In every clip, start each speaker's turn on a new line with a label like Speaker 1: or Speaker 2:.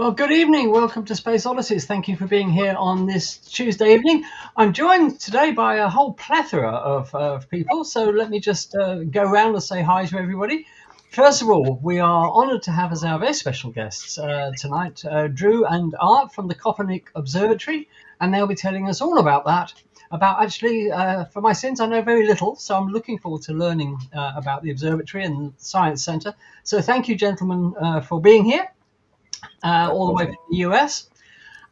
Speaker 1: Well, good evening. Welcome to Space Oddities. Thank you for being here on this Tuesday evening. I'm joined today by a whole plethora of people. So let me just go around and say hi to everybody. First of all, we are honoured to have as our very special guests tonight, Drew and Art from the Kopernik Observatory, and they'll be telling us all about that. For my sins, I know very little, so I'm looking forward to learning about the observatory and the Science Centre. So thank you, gentlemen, for being here. All the way from the US.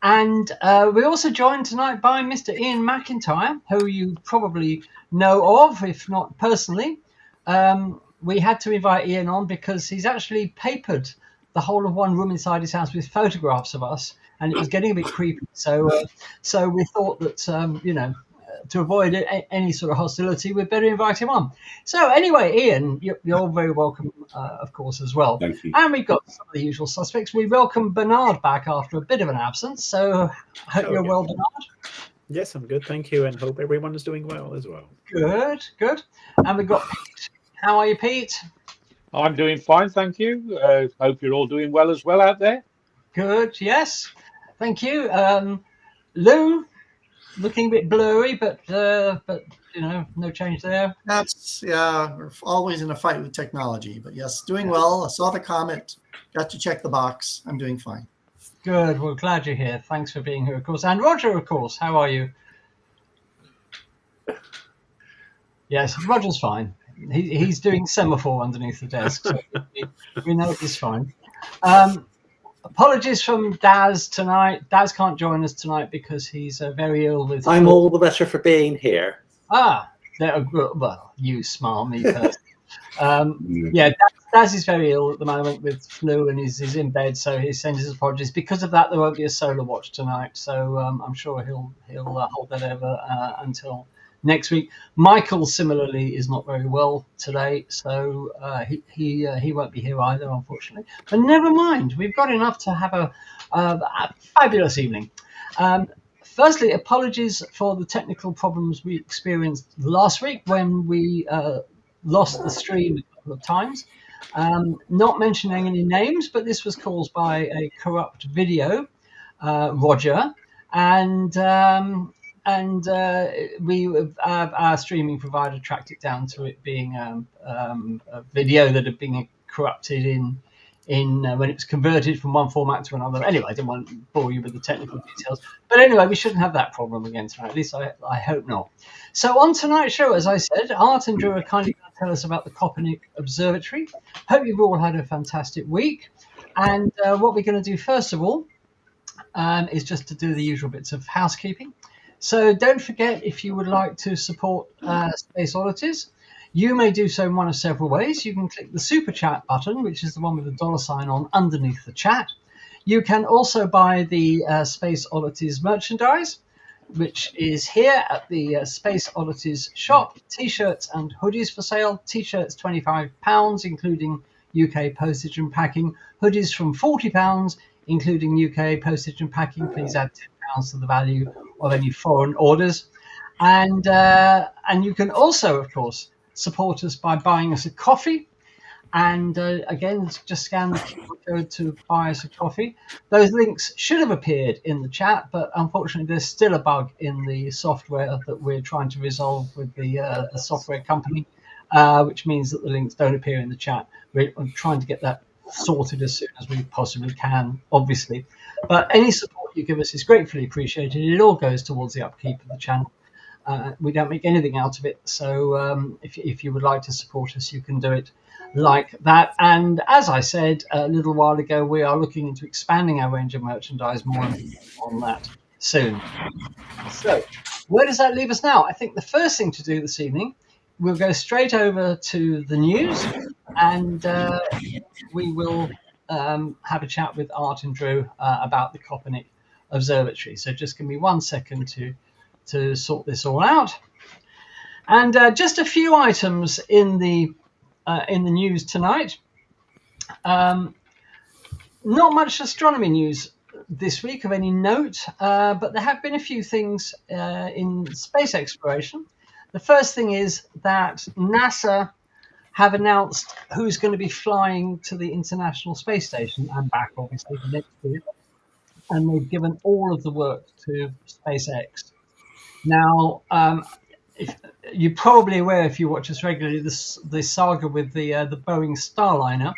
Speaker 1: And we're also joined tonight by Mr. Ian McIntyre, who you probably know of, if not personally. We had to invite Ian on because he's actually papered the whole of one room inside his house with photographs of us, and it was getting a bit creepy. So we thought that, to avoid any sort of hostility, we'd better invite him on. So anyway, Ian, you're very welcome, of course, as well.
Speaker 2: Thank you.
Speaker 1: And we've got some of the usual suspects. We welcome Bernard back after a bit of an absence. So hope you're well, Bernard.
Speaker 3: Yes, I'm good, thank you, and hope everyone is doing well as well.
Speaker 1: Good. And we've got Pete. How are you, Pete?
Speaker 2: I'm doing fine, thank you. Hope you're all doing well as well out there.
Speaker 1: Good, yes. Thank you. Lou, looking a bit blurry, but no change there.
Speaker 4: We're always in a fight with technology, but yes, doing well. I saw the comment, got to check the box. I'm doing fine.
Speaker 1: Good. Well, glad you're here. Thanks for being here, of course. And Roger, of course. How are you? Yes, Roger's fine. He's doing semaphore underneath the desk, so we know he's fine. Apologies from Daz tonight. Daz can't join us tonight because he's very ill with.
Speaker 5: I'm all the better for being here.
Speaker 1: Well, you smarmy person. Daz is very ill at the moment with flu and he's in bed, so he sends his apologies. Because of that, there won't be a solar watch tonight, so I'm sure he'll hold that over until next week. Michael similarly is not very well today, so he won't be here either, unfortunately. But never mind, we've got enough to have a fabulous evening. Firstly, apologies for the technical problems we experienced last week when we lost the stream a couple of times. Not mentioning any names, but this was caused by a corrupt video, Roger, and our streaming provider tracked it down to it being a video that had been corrupted in when it was converted from one format to another. Anyway, I didn't want to bore you with the technical details, but anyway, we shouldn't have that problem again tonight. At least I hope not. So on tonight's show, as I said, Art and Drew are kindly going to tell us about the Kopernik Observatory. Hope you've all had a fantastic week. And what we're going to do first of all is just to do the usual bits of housekeeping. So don't forget, if you would like to support Space Oddities, you may do so in one of several ways. You can click the Super Chat button, which is the one with the $sign on underneath the chat. You can also buy the Space Oddities merchandise, which is here at the Space Oddities shop. T-shirts and hoodies for sale. T-shirts £25, including UK postage and packing. Hoodies from £40, including UK postage and packing. Please add £10 to the value of any foreign orders. And you can also, of course, support us by buying us a coffee. And again, just scan the QR code to buy us a coffee. Those links should have appeared in the chat, but unfortunately, there's still a bug in the software that we're trying to resolve with the software company, which means that the links don't appear in the chat. We're trying to get that sorted as soon as we possibly can, obviously. But any support you give us is gratefully appreciated. It all goes towards the upkeep of the channel. We don't make anything out of it. So if you would like to support us, you can do it like that. And as I said a little while ago, we are looking into expanding our range of merchandise. More on that soon. So where does that leave us now? I think the first thing to do this evening, we'll go straight over to the news, and we will have a chat with Art and Drew about the Kopernik Observatory. So just give me 1 second to sort this all out. And just a few items in the news tonight. Not much astronomy news this week of any note, but there have been a few things in space exploration. The first thing is that NASA have announced who's going to be flying to the International Space Station and back, obviously, the next year. and they've given all of the work to SpaceX. Now, if, you're probably aware, if you watch us regularly, the saga with the Boeing Starliner,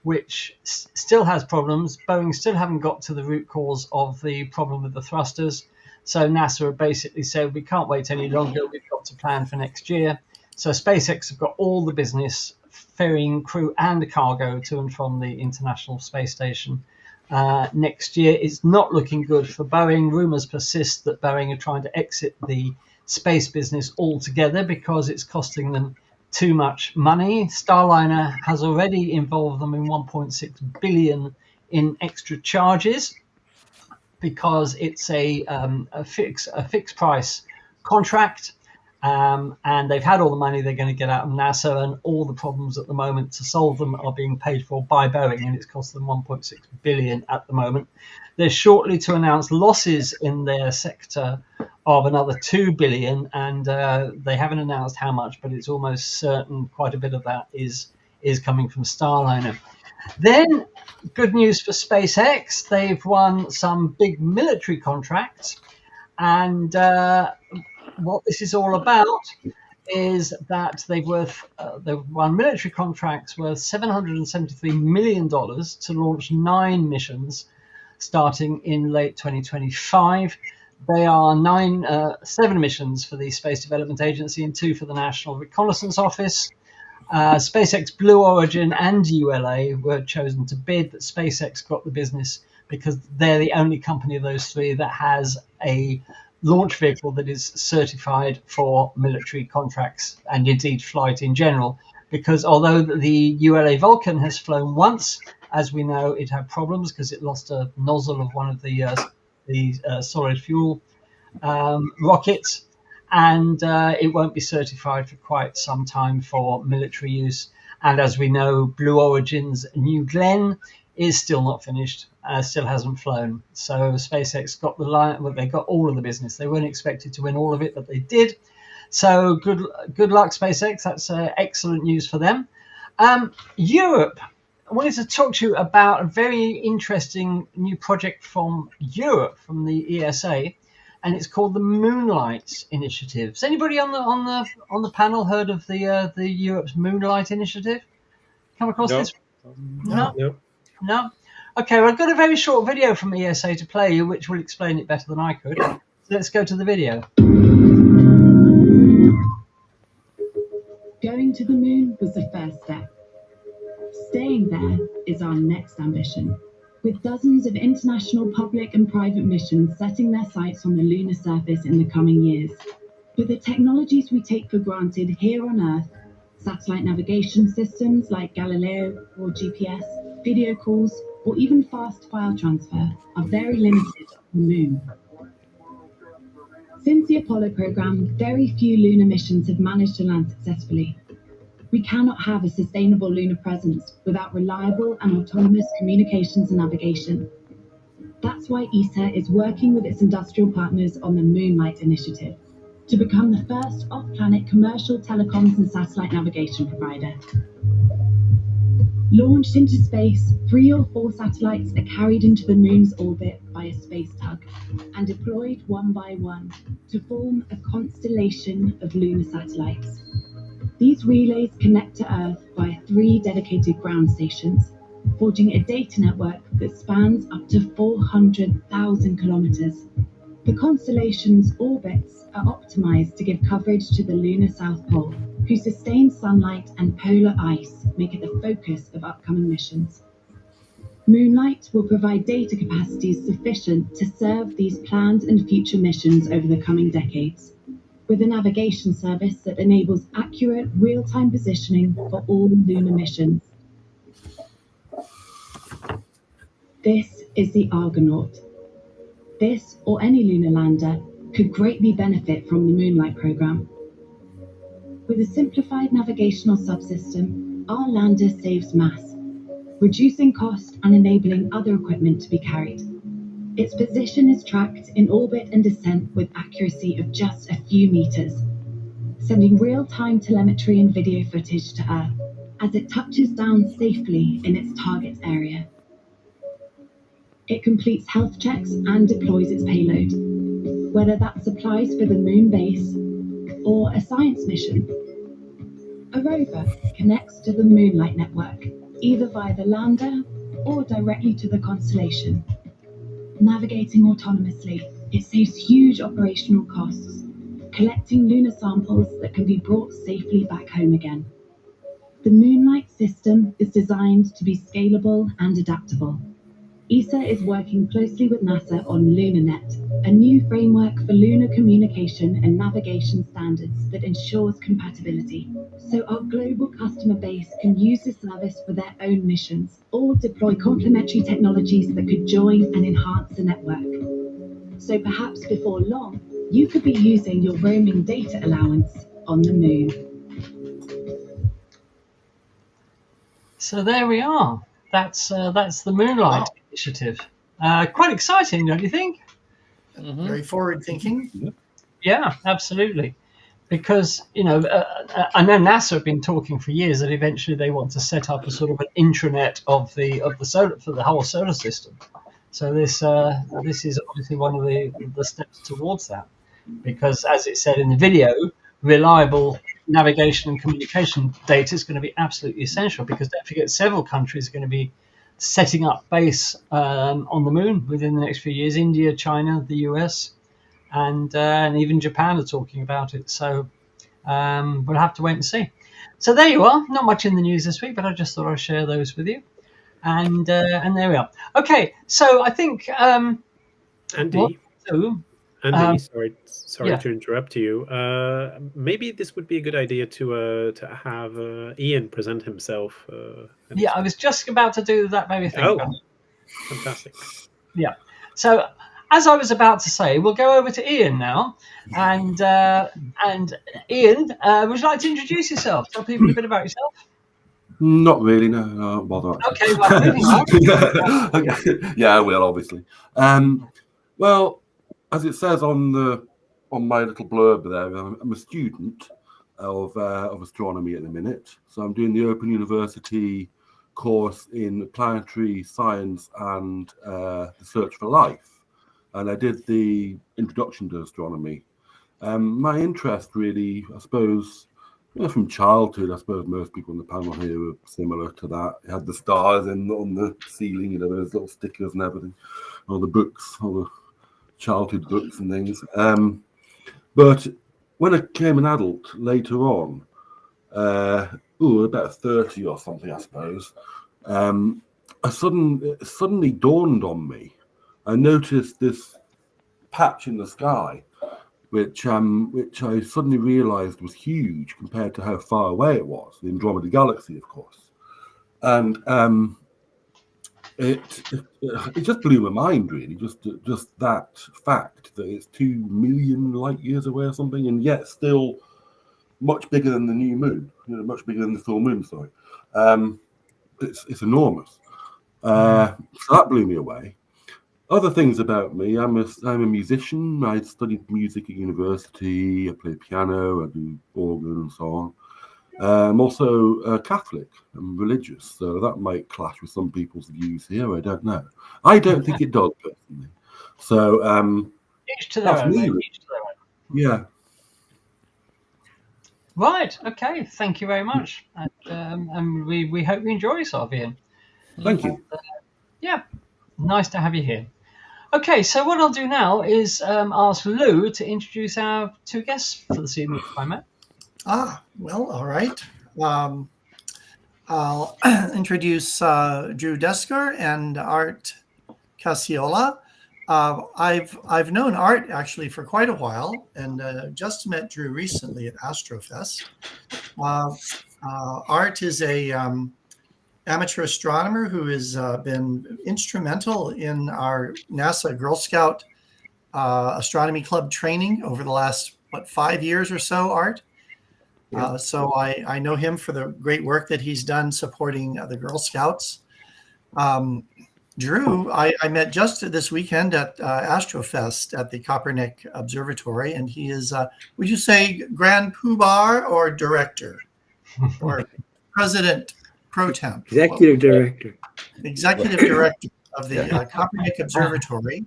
Speaker 1: which still has problems. Boeing still haven't got to the root cause of the problem with the thrusters. So NASA have basically said, we can't wait any longer. We've got to plan for next year. So SpaceX have got all the business ferrying crew and cargo to and from the International Space Station. Next year, it's not looking good for Boeing. Rumors persist that Boeing are trying to exit the space business altogether because it's costing them too much money. Starliner has already involved them in 1.6 billion in extra charges because it's a fixed price contract, and they've had all the money they're going to get out of NASA, and all the problems at the moment to solve them are being paid for by Boeing, and it's cost them 1.6 billion at the moment. They're shortly to announce losses in their sector of another 2 billion, and they haven't announced how much, but it's almost certain quite a bit of that is coming from Starliner. Then, good news for SpaceX, they've won some big military contracts, and what this is all about is that they've won military contracts worth $773 million to launch 9 missions starting in late 2025. They are 7 missions for the Space Development Agency and 2 for the National Reconnaissance Office. SpaceX, Blue Origin, and ULA were chosen to bid, but SpaceX got the business because they're the only company of those 3 that has a launch vehicle that is certified for military contracts and indeed flight in general. Because although the ULA Vulcan has flown once, as we know, it had problems because it lost a nozzle of one of the solid fuel rockets, and it won't be certified for quite some time for military use. And as we know, Blue Origin's New Glenn is still not finished, still hasn't flown. So SpaceX got the line, well, they got all of the business. They weren't expected to win all of it, but they did. So good luck, SpaceX. That's excellent news for them. Europe. I wanted to talk to you about a very interesting new project from Europe, from the ESA, and it's called the Moonlight Initiative. Has anybody on the panel heard of the Europe's Moonlight Initiative? Come across this? No. Okay, well, I've got a very short video from ESA to play you, which will explain it better than I could. So let's go to the video.
Speaker 6: Going to the moon was the first step. Staying there is our next ambition, with dozens of international public and private missions setting their sights on the lunar surface in the coming years. With the technologies we take for granted here on Earth, satellite navigation systems like Galileo or GPS, video calls, or even fast file transfer are very limited on the moon. Since the Apollo program, very few lunar missions have managed to land successfully. We cannot have a sustainable lunar presence without reliable and autonomous communications and navigation. That's why ESA is working with its industrial partners on the Moonlight Initiative to become the first off-planet commercial telecoms and satellite navigation provider. Launched into space, 3 or 4 satellites are carried into the moon's orbit by a space tug and deployed one by one to form a constellation of lunar satellites. These relays connect to Earth via 3 dedicated ground stations, forging a data network that spans up to 400,000 kilometers. The constellation's orbits are optimized to give coverage to the lunar South Pole, whose sustained sunlight and polar ice make it the focus of upcoming missions. Moonlight will provide data capacities sufficient to serve these planned and future missions over the coming decades, with a navigation service that enables accurate real-time positioning for all lunar missions. This is the Argonaut. This, or any lunar lander, could greatly benefit from the Moonlight program. With a simplified navigational subsystem, our lander saves mass, reducing cost and enabling other equipment to be carried. Its position is tracked in orbit and descent with accuracy of just a few meters, sending real-time telemetry and video footage to Earth as it touches down safely in its target area. It completes health checks and deploys its payload, whether that's supplies for the moon base or a science mission. A rover connects to the Moonlight network, either via the lander or directly to the constellation. Navigating autonomously, it saves huge operational costs, collecting lunar samples that can be brought safely back home again. The Moonlight system is designed to be scalable and adaptable. ESA is working closely with NASA on LunarNet, a new framework for lunar communication and navigation standards that ensures compatibility. So our global customer base can use the service for their own missions or deploy complementary technologies that could join and enhance the network. So perhaps before long, you could be using your roaming data allowance on the moon.
Speaker 1: So there we are. That's the Moonlight initiative. Quite exciting, don't you think?
Speaker 4: Very forward thinking.
Speaker 1: Yeah, absolutely. Because I know NASA have been talking for years that eventually they want to set up a sort of an intranet of the solar for the whole solar system. So this is obviously one of the steps towards that. Because as it said in the video, reliable navigation and communication data is going to be absolutely essential, because don't forget, several countries are going to be setting up base on the moon within the next few years. India, China, the US, and even Japan are talking about it. So we'll have to wait and see. So there you are. Not much in the news this week, but I just thought I'd share those with you. And there we are. Okay, so I think
Speaker 3: Andy.
Speaker 1: Um,
Speaker 3: sorry
Speaker 1: yeah.
Speaker 3: to interrupt you. Maybe this would be a good idea to have Ian present himself.
Speaker 1: Yeah, I was just about to do that very thing.
Speaker 3: Oh, fantastic.
Speaker 1: Yeah. So as I was about to say, we'll go over to Ian now. And Ian, would you like to introduce yourself? Tell people a bit about yourself.
Speaker 7: Not really, no, I won't bother.
Speaker 1: Okay, well, moving on.
Speaker 7: Okay. Yeah, I will, obviously. Well, as it says on my little blurb there, I'm a student of astronomy at the minute. So I'm doing the Open University course in planetary science and the search for life. And I did the introduction to astronomy. My interest really, I suppose, from childhood, I suppose most people on the panel here are similar to that. It had the stars on the ceiling, those little stickers and everything, all the books, all the childhood books and things. But when I became an adult later on, about 30 or something, I suppose, it suddenly dawned on me. I noticed this patch in the sky, which I suddenly realised was huge compared to how far away it was, the Andromeda Galaxy, of course. And it just blew my mind, really, just that fact that it's 2 million light years away or something, and yet still much bigger than the new moon, much bigger than the full moon, sorry. It's enormous. So that blew me away. Other things about me, I'm a musician. I studied music at university. I play piano, I do organ and so on. I'm also Catholic. I'm religious, so that might clash with some people's views here. I don't know. I don't think it does, personally. So
Speaker 1: each to their own. Each to their own.
Speaker 7: Yeah.
Speaker 1: Right. Okay. Thank you very much. And we hope you enjoy yourself, Ian.
Speaker 7: Thank you.
Speaker 1: Yeah. Nice to have you here. Okay, so what I'll do now is ask Lou to introduce our two guests for this evening, if I may.
Speaker 4: Well, all right. I'll introduce Drew Desker and Art Cacciola. I've known Art actually for quite a while, and just met Drew recently at Astrofest. Art is a amateur astronomer who has been instrumental in our NASA Girl Scout Astronomy Club training over the last, 5 years or so, Art? Yeah. So I know him for the great work that he's done supporting the Girl Scouts. Drew, I met just this weekend at Astrofest at the Kopernik Observatory, and he is, would you say Grand Poobah or director or president pro temp?
Speaker 8: Executive director.
Speaker 4: Executive director of the Kopernik Observatory.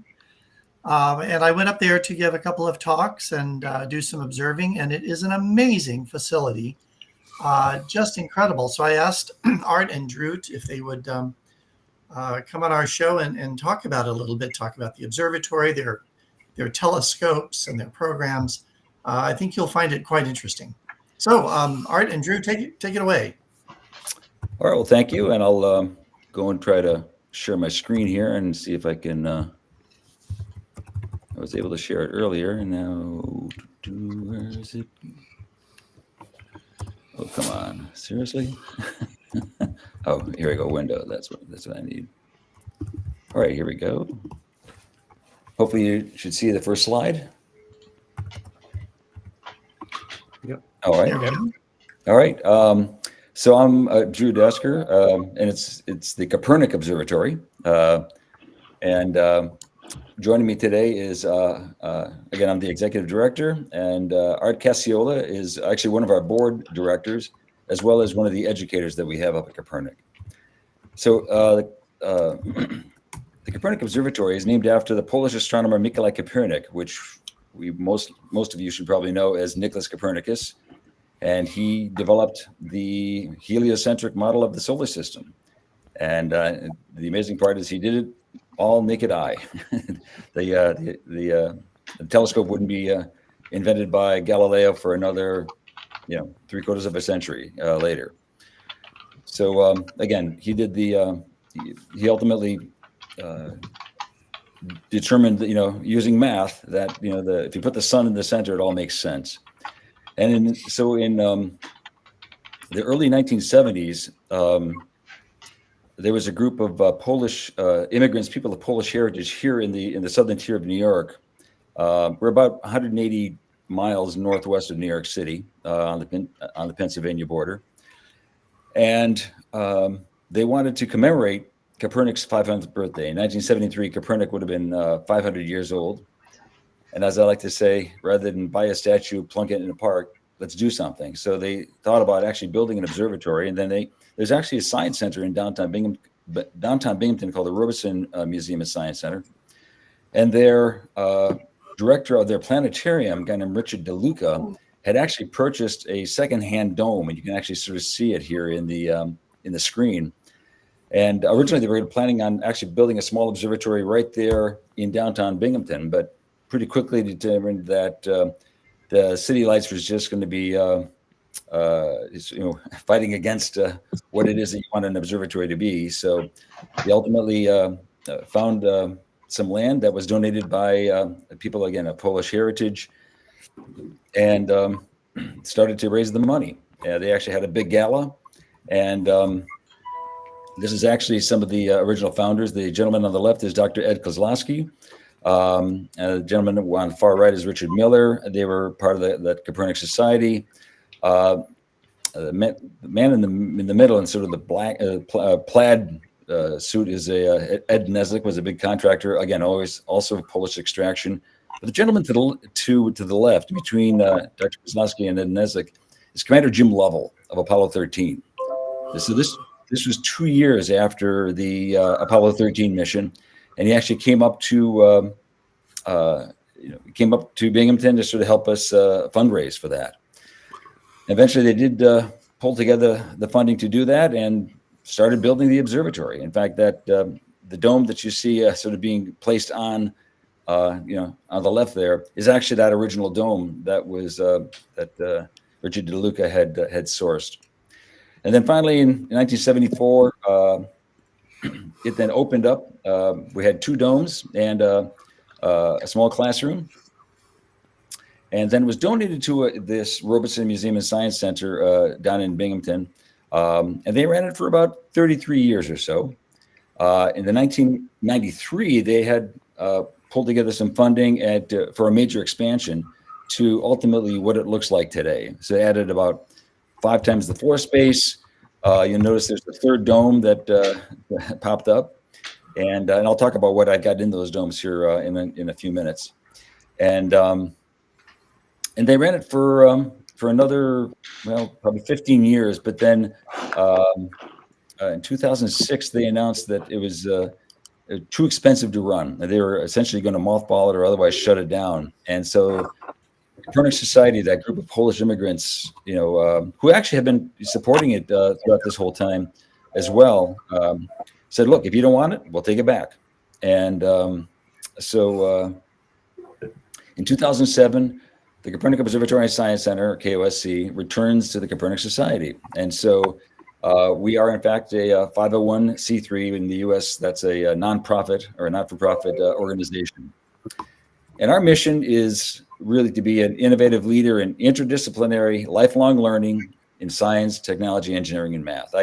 Speaker 4: And I went up there to give a couple of talks and do some observing, and it is an amazing facility, just incredible. So I asked Art and Drew if they would come on our show and talk about it a little bit, talk about the observatory, their telescopes and their programs. I think you'll find it quite interesting. So Art and Drew, take it away.
Speaker 8: All right, well, thank you. And I'll go and try to share my screen here and see if I can, I was able to share it earlier, and now, where is it? Oh, come on, seriously? Oh, here we go, window, that's what I need. All right, here we go. Hopefully you should see the first slide.
Speaker 3: Yep.
Speaker 8: All right.
Speaker 4: There we go.
Speaker 8: All right. So I'm Drew Desker, and it's the Kopernik Observatory. And joining me today is, again, I'm the executive director, and Art Cacciola is actually one of our board directors, as well as one of the educators that we have up at Kopernik. So the Kopernik Observatory is named after the Polish astronomer Mikołaj Kopernik, which most of you should probably know as Nicholas Copernicus. And he developed the heliocentric model of the solar system. And the amazing part is he did it all naked eye. The telescope wouldn't be invented by Galileo for another, 3/4 of a century later. So again, he did he ultimately determined, using math, that if you put the sun in the center, it all makes sense. And in the early 1970s, there was a group of Polish immigrants, people of Polish heritage, here in the southern tier of New York. We're about 180 miles northwest of New York City, on the Pennsylvania border, and they wanted to commemorate Copernic's 500th birthday. In 1973, Copernik would have been 500 years old. And as I like to say, rather than buy a statue, plunk it in a park, let's do something. So they thought about actually building an observatory. And then there's actually a science center in downtown Binghamton called the Robeson Museum and Science Center. And their director of their planetarium, a guy named Richard DeLuca, had actually purchased a secondhand dome. And you can actually sort of see it here in the screen. And originally they were planning on actually building a small observatory right there in downtown Binghamton, but pretty quickly determined that the city lights was just going to be, fighting against what it is that you want an observatory to be. So they ultimately found some land that was donated by people, again, of Polish heritage, and started to raise the money. They actually had a big gala, and this is actually some of the original founders. The gentleman on the left is Dr. Ed Kozlowski. The gentleman on the far right is Richard Miller. They were part of that Kopernik Society. The man in the middle and sort of the black plaid suit is Ed Neslik, was a big contractor. Again, always also Polish extraction. But the gentleman to the left, between Dr. Kozlowski and Ed Neslik, is Commander Jim Lovell of Apollo 13. So this was 2 years after the Apollo 13 mission. And he actually came up to Binghamton to sort of help us fundraise for that. Eventually, they did pull together the funding to do that and started building the observatory. In fact, that the dome that you see sort of being placed on the left there is actually that original dome that was that Richard DeLuca had sourced. And then finally, in 1974. It then opened up. We had 2 domes and a small classroom. And then it was donated to this Robeson Museum and Science Center down in Binghamton. And they ran it for about 33 years or so. In the 1993, they had pulled together some funding for a major expansion to ultimately what it looks like today. So they added about 5 times the floor space. You'll notice there's the 3rd dome that popped up, and I'll talk about what I got in those domes here in a few minutes. And they ran it for another, probably 15 years. But then in 2006, they announced that it was too expensive to run. They were essentially going to mothball it or otherwise shut it down. And so Kopernik Society, that group of Polish immigrants, who actually have been supporting it throughout this whole time as well, said, look, if you don't want it, we'll take it back. And so in 2007, the Kopernik Observatory and Science Center, KOSC, returns to the Kopernik Society. And so we are, in fact, a 501c3 in the U.S. That's a nonprofit or a not-for-profit organization. And our mission is really to be an innovative leader in interdisciplinary, lifelong learning in science, technology, engineering, and math.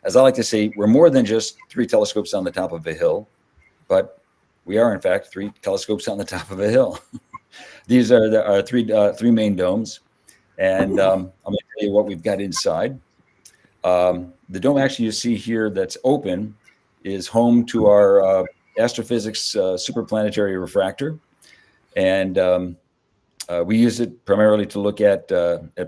Speaker 8: As I like to say, we're more than just 3 telescopes on the top of a hill, but we are, in fact, 3 telescopes on the top of a hill. These are our three main domes, and I'm going to tell you what we've got inside. The dome actually you see here that's open is home to our astrophysics superplanetary refractor, and we use it primarily to look at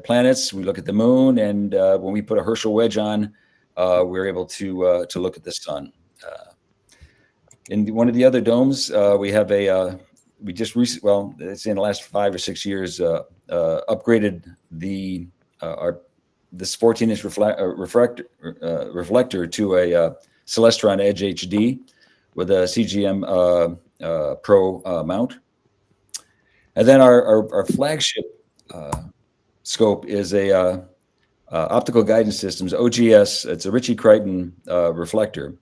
Speaker 8: planets. We look at the moon, and when we put a Herschel wedge on, we're able to look at the sun. In one of the other domes, we have we just recently, it's in the last 5 or 6 years, upgraded this 14-inch reflector to a Celestron Edge HD with a CGM Pro mount. And then our flagship scope is a Optical Guidance Systems, OGS. It's a Ritchie-Crichton reflector.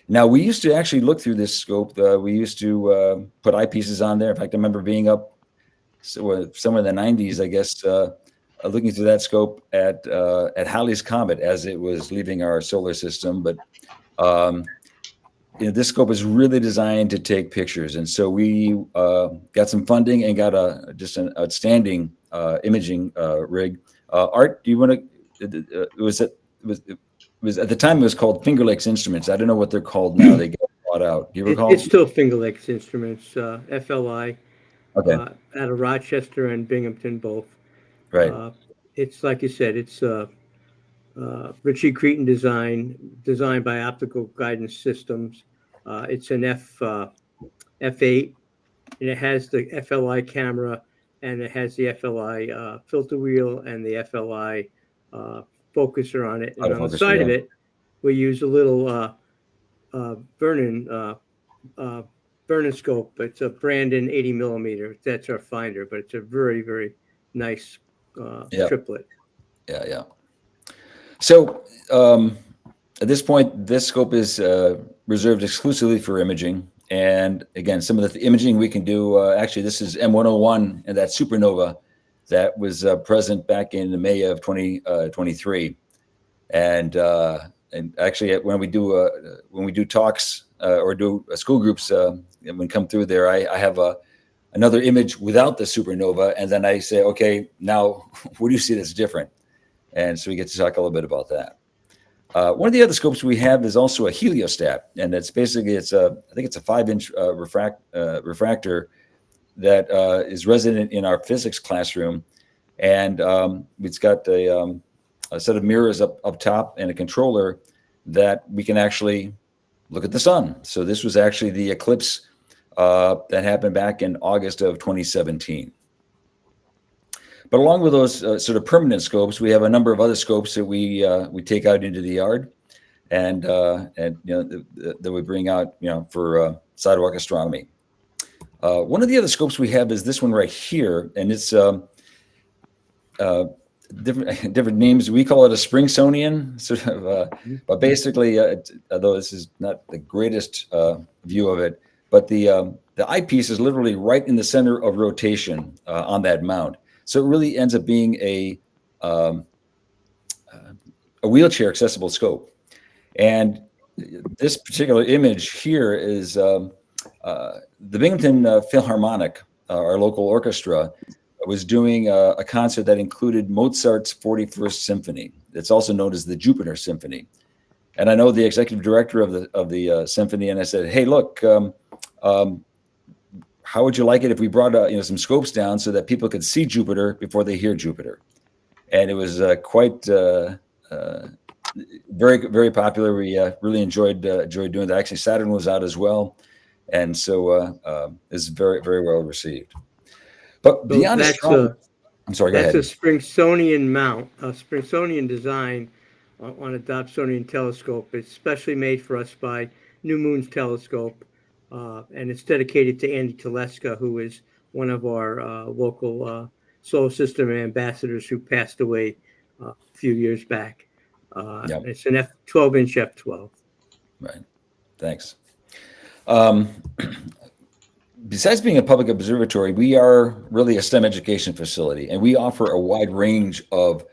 Speaker 8: Now, we used to actually look through this scope. We used to put eyepieces on there. In fact, I remember being up somewhere in the 90s, I guess, looking through that scope at Halley's Comet as it was leaving our solar system. But this scope is really designed to take pictures. And so we got some funding and got just an outstanding imaging rig. Art, do you want to? It was at the time it was called Finger Lakes Instruments. I don't know what they're called now. They got bought out. Do you recall?
Speaker 9: It's still Finger Lakes Instruments, FLI,
Speaker 8: okay.
Speaker 9: Out of Rochester and Binghamton both.
Speaker 8: Right.
Speaker 9: It's like you said, it's Ritchie-Crichton designed by Optical Guidance Systems. It's an F8, and it has the FLI camera, and it has the FLI filter wheel and the FLI focuser on it. And on the side of it, we use a little Vernon scope. It's a Brandon 80 millimeter. That's our finder, but it's a very, very nice triplet.
Speaker 8: Yeah. So at this point, this scope is reserved exclusively for imaging. And again, some of the imaging we can do, actually, this is M101 and that supernova that was present back in May of 2023. And actually, when we do talks or do school groups, when come through there, I have another image without the supernova, and then I say, okay, now what do you see that's different? And so we get to talk a little bit about that. One of the other scopes we have is also a heliostat, and it's basically I think it's a 5-inch refractor that is resident in our physics classroom, and it's got a set of mirrors up top and a controller that we can actually look at the sun. So this was actually the eclipse that happened back in August of 2017. But along with those sort of permanent scopes, we have a number of other scopes that we take out into the yard, and that we bring out for sidewalk astronomy. One of the other scopes we have is this one right here, and it's different names. We call it a Springtonian, sort of, but basically, although this is not the greatest view of it, but the eyepiece is literally right in the center of rotation on that mount. So it really ends up being a wheelchair accessible scope. And this particular image here is the Binghamton Philharmonic, our local orchestra, was doing a concert that included Mozart's 41st Symphony. It's also known as the Jupiter Symphony. And I know the executive director of the symphony, and I said, hey, look, how would you like it if we brought some scopes down so that people could see Jupiter before they hear Jupiter? And it was quite very, very popular. We really enjoyed doing that. Actually, Saturn was out as well, and so it's very, very well received. But
Speaker 9: So
Speaker 8: beyond
Speaker 9: that's
Speaker 8: astronomy, I'm sorry, go
Speaker 9: that's
Speaker 8: ahead.
Speaker 9: a Springstonian mount, a Springstonian design on a Dobsonian telescope. It's specially made for us by New Moons Telescope, and it's dedicated to Andy Teleska, who is one of our local solar system ambassadors who passed away a few years back.
Speaker 8: Yep.
Speaker 9: It's an 12-inch F12.
Speaker 8: Right. Thanks. Besides being a public observatory, we are really a STEM education facility, and we offer a wide range of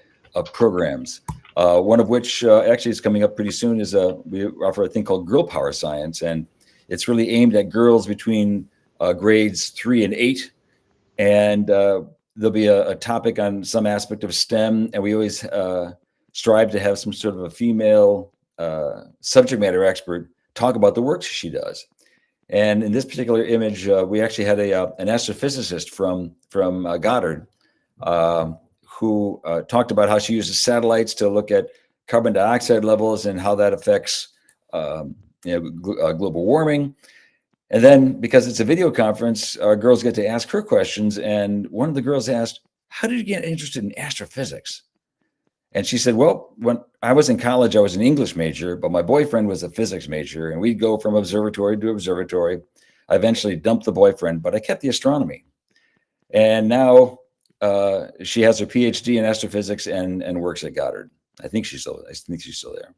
Speaker 8: programs. One of which actually is coming up pretty soon is we offer a thing called Girl Power Science, and it's really aimed at girls between grades 3 and 8. And there'll be a topic on some aspect of STEM, and we always strive to have some sort of a female subject matter expert talk about the work she does. And in this particular image, we actually had an astrophysicist from Goddard who talked about how she uses satellites to look at carbon dioxide levels and how that affects global warming. And then, because it's a video conference, our girls get to ask her questions. And one of the girls asked, "How did you get interested in astrophysics?" And she said, "Well, when I was in college, I was an English major, but my boyfriend was a physics major, and we'd go from observatory to observatory. I eventually dumped the boyfriend, but I kept the astronomy." And now she has her PhD in astrophysics and works at Goddard. I think she's still there.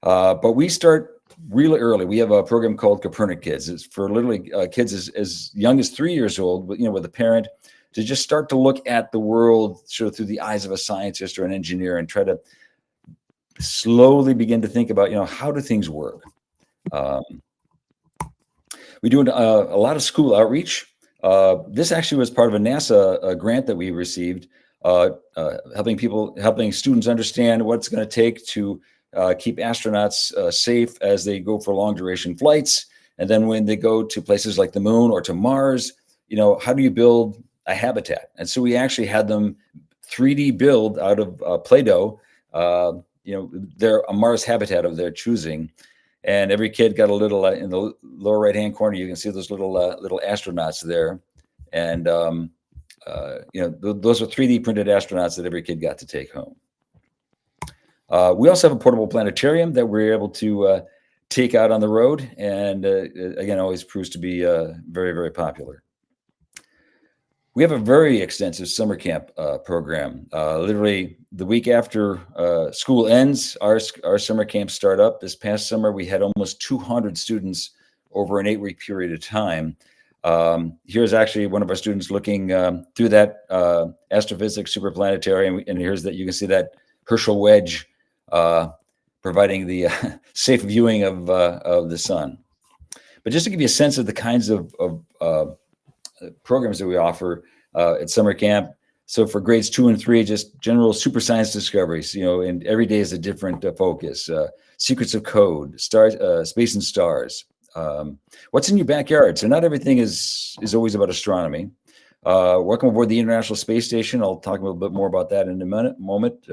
Speaker 8: But we start really early. We have a program called Kopernik Kids. It's for literally kids as young as 3 years old, with a parent, to just start to look at the world sort of through the eyes of a scientist or an engineer and try to slowly begin to think about, how do things work? We do a lot of school outreach. This actually was part of a NASA grant that we received, helping students understand what it's going to take to keep astronauts safe as they go for long duration flights. And then when they go to places like the moon or to Mars, how do you build a habitat? And so we actually had them 3D build out of Play-Doh, a Mars habitat of their choosing. And every kid got a little, in the lower right-hand corner, you can see those little astronauts there. And, those are 3D printed astronauts that every kid got to take home. We also have a portable planetarium that we're able to take out on the road. And again, always proves to be very, very popular. We have a very extensive summer camp program. Literally the week after school ends, our summer camps start up. This past summer, we had almost 200 students over an 8-week period of time. Here's actually one of our students looking through that astrophysics superplanetarium, and here's that you can see that Herschel wedge providing the safe viewing of the sun. But just to give you a sense of the kinds of programs that we offer at summer camp. So for grades 2 and 3, just general super science discoveries, and every day is a different focus. Secrets of code, stars, space and stars. What's in your backyard? So not everything is always about astronomy. Welcome aboard the International Space Station. I'll talk a little bit more about that in a moment.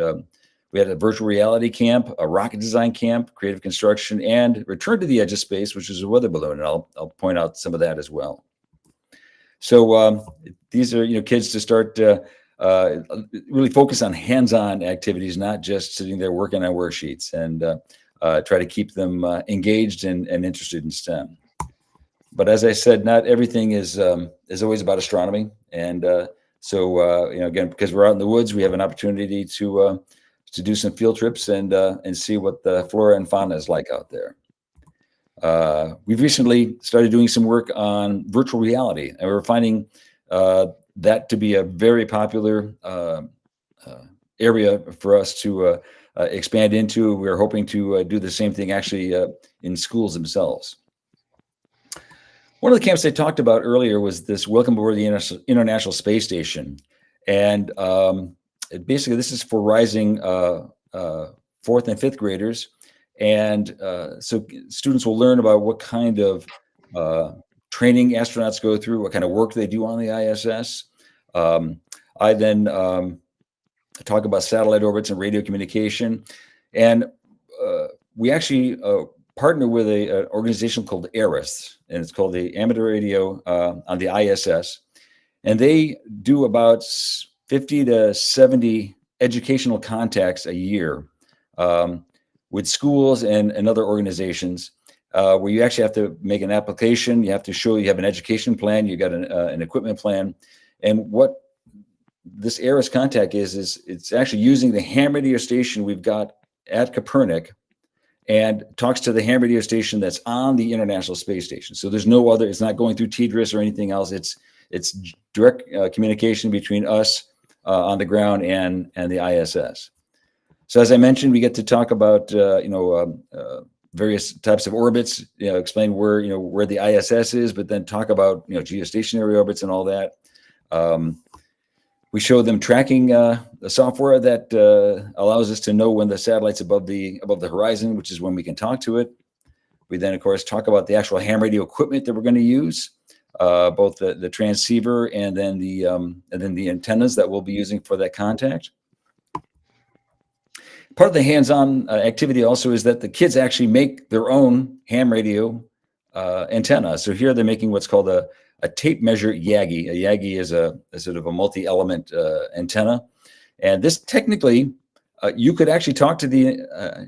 Speaker 8: We had a virtual reality camp, a rocket design camp, creative construction, and Return to the Edge of Space, which is a weather balloon. And I'll point out some of that as well. So these are kids to start really focus on hands-on activities, not just sitting there working on worksheets, and try to keep them engaged and interested in STEM. But as I said, not everything is always about astronomy, and so again, because we're out in the woods, we have an opportunity to do some field trips and see what the flora and fauna is like out there. We've recently started doing some work on virtual reality, and we're finding that to be a very popular area for us to expand into. We're hoping to do the same thing actually in schools themselves. One of the camps I talked about earlier was this Welcome Aboard the International Space Station. And basically this is for rising 4th and 5th graders. And so students will learn about what kind of training astronauts go through, what kind of work they do on the ISS. I then talk about satellite orbits and radio communication. And we actually partner with an organization called ARIS, and it's called the Amateur Radio on the ISS. And they do about 50 to 70 educational contacts a year with schools and other organizations, where you actually have to make an application. You have to show you have an education plan, you got an equipment plan. And what this ARIS contact is it's actually using the ham radio station we've got at Kopernik, and talks to the ham radio station that's on the International Space Station. So there's no other, it's not going through TDRS or anything else. It's direct communication between us on the ground and the ISS. So as I mentioned, we get to talk about various types of orbits, explain where the ISS is, but then talk about geostationary orbits and all that. We show them tracking the software that allows us to know when the satellite's above the horizon, which is when we can talk to it. We then, of course, talk about the actual ham radio equipment that we're going to use, both the transceiver and then the antennas that we'll be using for that contact. Part of the hands-on activity also is that the kids actually make their own ham radio antenna. So here they're making what's called a tape measure Yagi. A Yagi is a sort of a multi-element antenna. And this technically, you could actually talk to the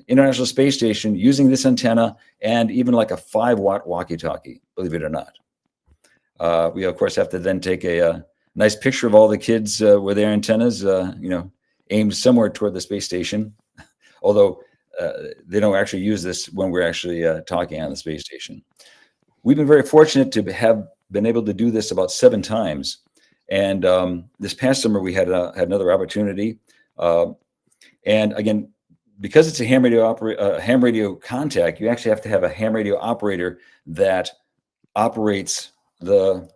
Speaker 8: International Space Station using this antenna and even like a 5-watt walkie-talkie, believe it or not. We, of course, have to then take a nice picture of all the kids with their antennas, aimed somewhere toward the space station, although they don't actually use this when we're actually talking on the space station. We've been very fortunate to have been able to do this about 7 times. And this past summer, we had another opportunity. And again, because it's a ham radio contact, you actually have to have a ham radio operator that operates the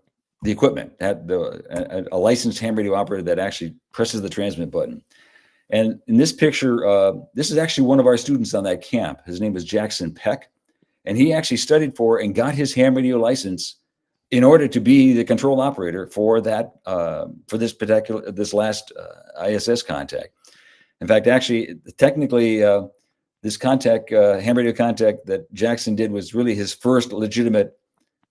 Speaker 8: equipment, a licensed ham radio operator that actually presses the transmit button. And in this picture, this is actually one of our students on that camp. His name is Jackson Peck, and he actually studied for and got his ham radio license in order to be the control operator for that for this last ISS contact. In fact, actually, technically, this contact, ham radio contact that Jackson did was really his first legitimate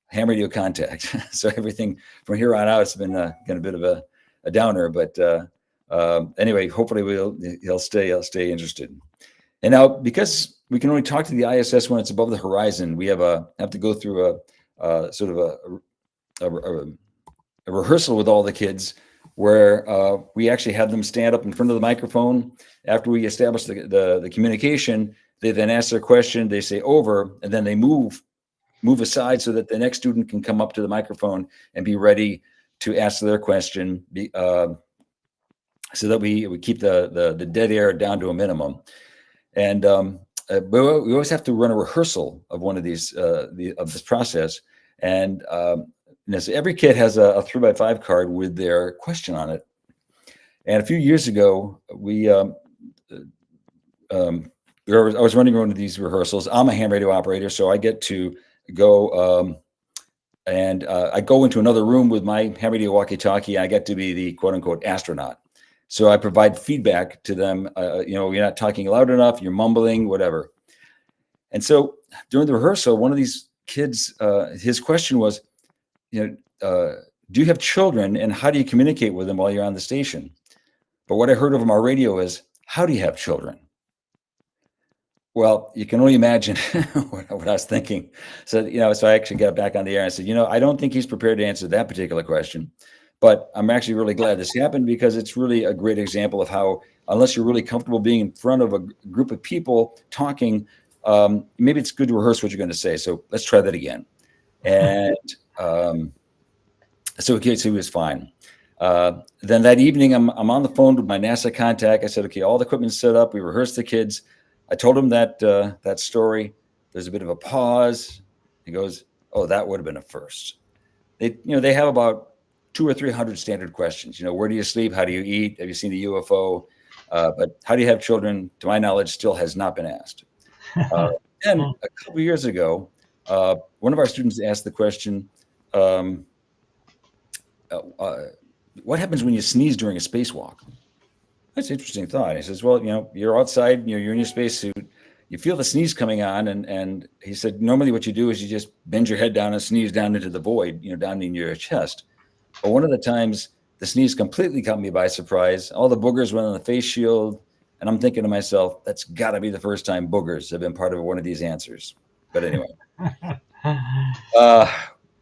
Speaker 8: ham radio contact. So everything from here on out, it's been a bit of a downer, but anyway, hopefully he'll stay interested. And now, because we can only talk to the ISS when it's above the horizon, we have to go through a sort of a rehearsal with all the kids, where we actually have them stand up in front of the microphone. After we establish the communication, they then ask their question, they say over, and then they move aside so that the next student can come up to the microphone and be ready to ask their question, so that we keep the dead air down to a minimum. And but we always have to run a rehearsal of one of these of this process. And so every kid has a 3x5 card with their question on it. And a few years ago, I was running one of these rehearsals. I'm a ham radio operator, so I get to go and I go into another room with my ham radio walkie-talkie. I get to be the quote-unquote astronaut. So I provide feedback to them. You're not talking loud enough, you're mumbling, whatever. And so during the rehearsal, one of these kids, his question was, do you have children, and how do you communicate with them while you're on the station? But what I heard over my radio is, how do you have children? Well, you can only imagine what I was thinking. So, so I actually got back on the air and said, I don't think he's prepared to answer that particular question. But I'm actually really glad this happened, because it's really a great example of how, unless you're really comfortable being in front of a group of people talking, maybe it's good to rehearse what you're going to say. So let's try that again. And so he was fine. Then that evening, I'm on the phone with my NASA contact. I said, okay, all the equipment's set up. We rehearsed the kids. I told him that story. There's a bit of a pause. He goes, oh, that would have been a first. They have about 200 or 300 standard questions. Where do you sleep? How do you eat? Have you seen the UFO? But how do you have children? To my knowledge, still has not been asked. And a couple of years ago, one of our students asked the question, what happens when you sneeze during a spacewalk? That's an interesting thought. He says, well, you're outside, you're in your spacesuit, you feel the sneeze coming on, and he said normally what you do is you just bend your head down and sneeze down into the void, down in your chest. But one of the times the sneeze completely caught me by surprise. All the boogers went on the face shield, and I'm thinking to myself, that's got to be the first time boogers have been part of one of these answers. But anyway,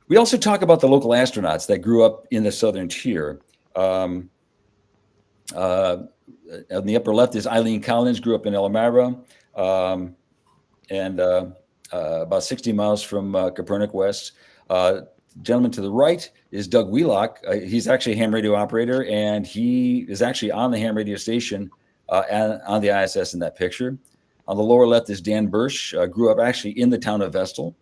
Speaker 8: we also talk about the local astronauts that grew up in the southern tier. On the upper left is Eileen Collins, grew up in Elmira, and about 60 miles from Kopernik West. Gentleman to the right is Doug Wheelock. He's actually a ham radio operator, and he is actually on the ham radio station on the ISS in that picture. On the lower left is Dan Birch, grew up actually in the town of Vestal.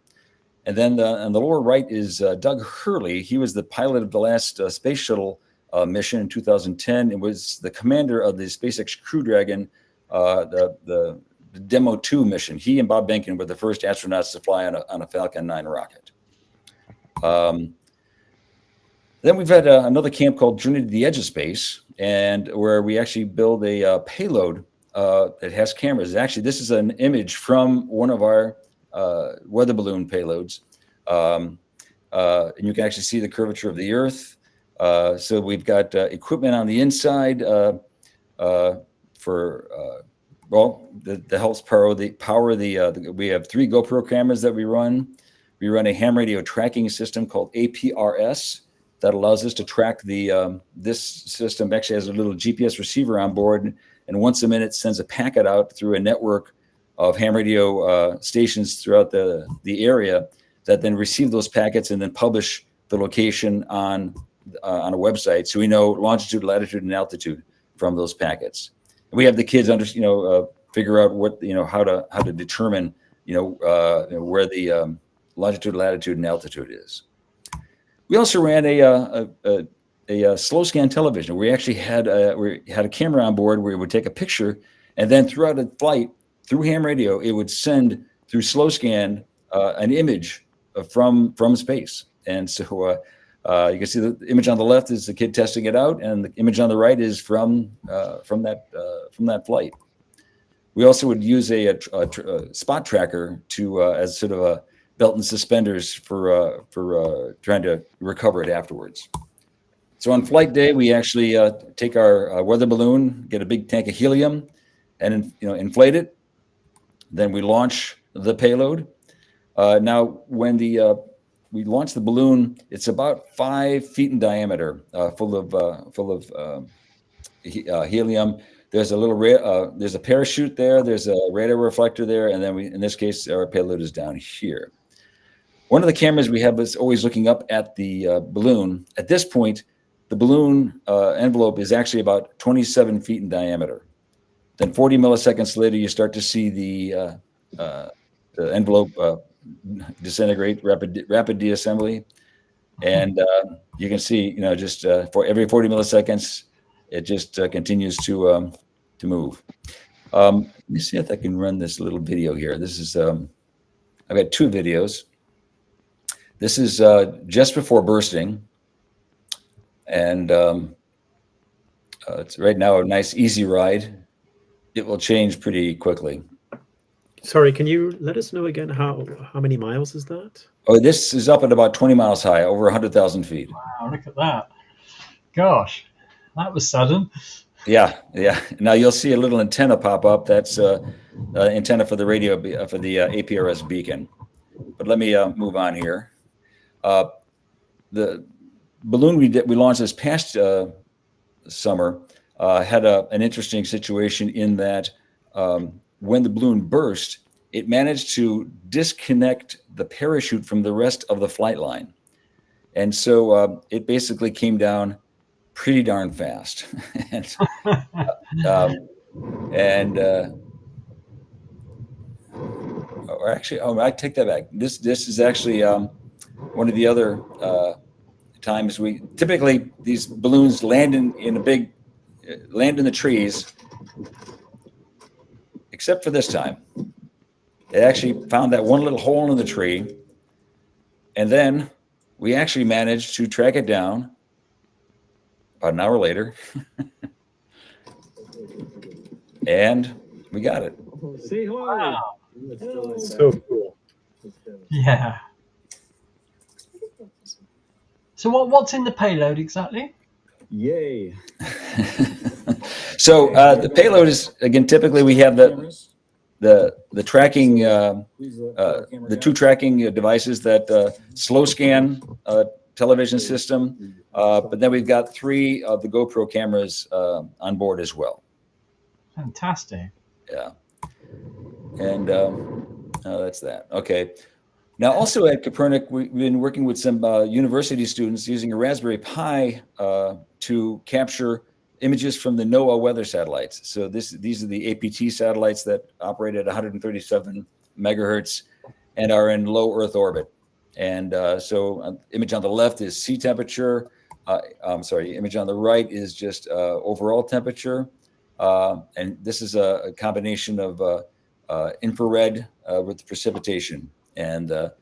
Speaker 8: And then on the lower right is Doug Hurley. He was the pilot of the last space shuttle mission in 2010 and was the commander of the SpaceX Crew Dragon, the Demo 2 mission. He and Bob Behnken were the first astronauts to fly on a Falcon 9 rocket. Then we've had another camp called Journey to the Edge of Space, and where we actually build a payload that has cameras. Actually, this is an image from one of our weather balloon payloads. And you can actually see the curvature of the Earth. So we've got equipment on the inside that helps power the. We have 3 GoPro cameras that we run. We run a ham radio tracking system called APRS that allows us to track this system. Actually has a little GPS receiver on board, and once a minute sends a packet out through a network of ham radio stations throughout the area that then receive those packets and then publish the location on a website, so we know longitude, latitude, and altitude from those packets. And we have the kids figure out what how to determine where the longitude, latitude, and altitude is. We also ran a slow scan television. We actually had a camera on board where it would take a picture, and then throughout a flight through ham radio, it would send through slow scan an image from space. And so you can see the image on the left is the kid testing it out, and the image on the right is from that flight. We also would use a spot tracker as sort of a belt and suspenders for trying to recover it afterwards. So on flight day, we actually take our weather balloon, get a big tank of helium, and inflate it. Then we launch the payload. Now, when we launch the balloon, it's about 5 feet in diameter, full of helium. There's a parachute there. There's a radar reflector there, and then in this case, our payload is down here. One of the cameras we have is always looking up at the balloon. At this point, the balloon envelope is actually about 27 feet in diameter. Then 40 milliseconds later, you start to see the envelope disintegrate, rapid deassembly, and you can see, just for every 40 milliseconds, it just continues to move. Let me see if I can run this little video here. This is I've got 2 videos. This is just before bursting, and it's right now a nice easy ride. It will change pretty quickly.
Speaker 3: Sorry, can you let us know again how many miles is that?
Speaker 8: Oh, this is up at about 20 miles high, over 100,000 feet.
Speaker 1: Wow, look at that. Gosh, that was sudden.
Speaker 8: Yeah. Now you'll see a little antenna pop up. That's antenna for the radio, for the APRS beacon. But let me move on here. The balloon we launched this past summer had an interesting situation in that when the balloon burst, it managed to disconnect the parachute from the rest of the flight line. And so it basically came down pretty darn fast. I take that back. This is actually one of the other times typically these balloons land in the trees, except for this time. They actually found that one little hole in the tree, and then we actually managed to track it down about an hour later, and we got it.
Speaker 10: Say hello.
Speaker 1: Wow.
Speaker 3: So cool.
Speaker 1: Yeah. So what's in the payload exactly?
Speaker 10: Yay.
Speaker 8: So the payload is, again, typically we have the tracking, the two tracking devices that slow scan television system, but then we've got 3 of the GoPro cameras on board as well.
Speaker 1: Fantastic.
Speaker 8: Yeah. And that's that. Okay. Now, also at Kopernik, we've been working with some university students using a Raspberry Pi to capture images from the NOAA weather satellites. So these are the APT satellites that operate at 137 megahertz and are in low Earth orbit. And so image on the left is sea temperature. Image on the right is just overall temperature. And this is a combination of infrared with precipitation. And the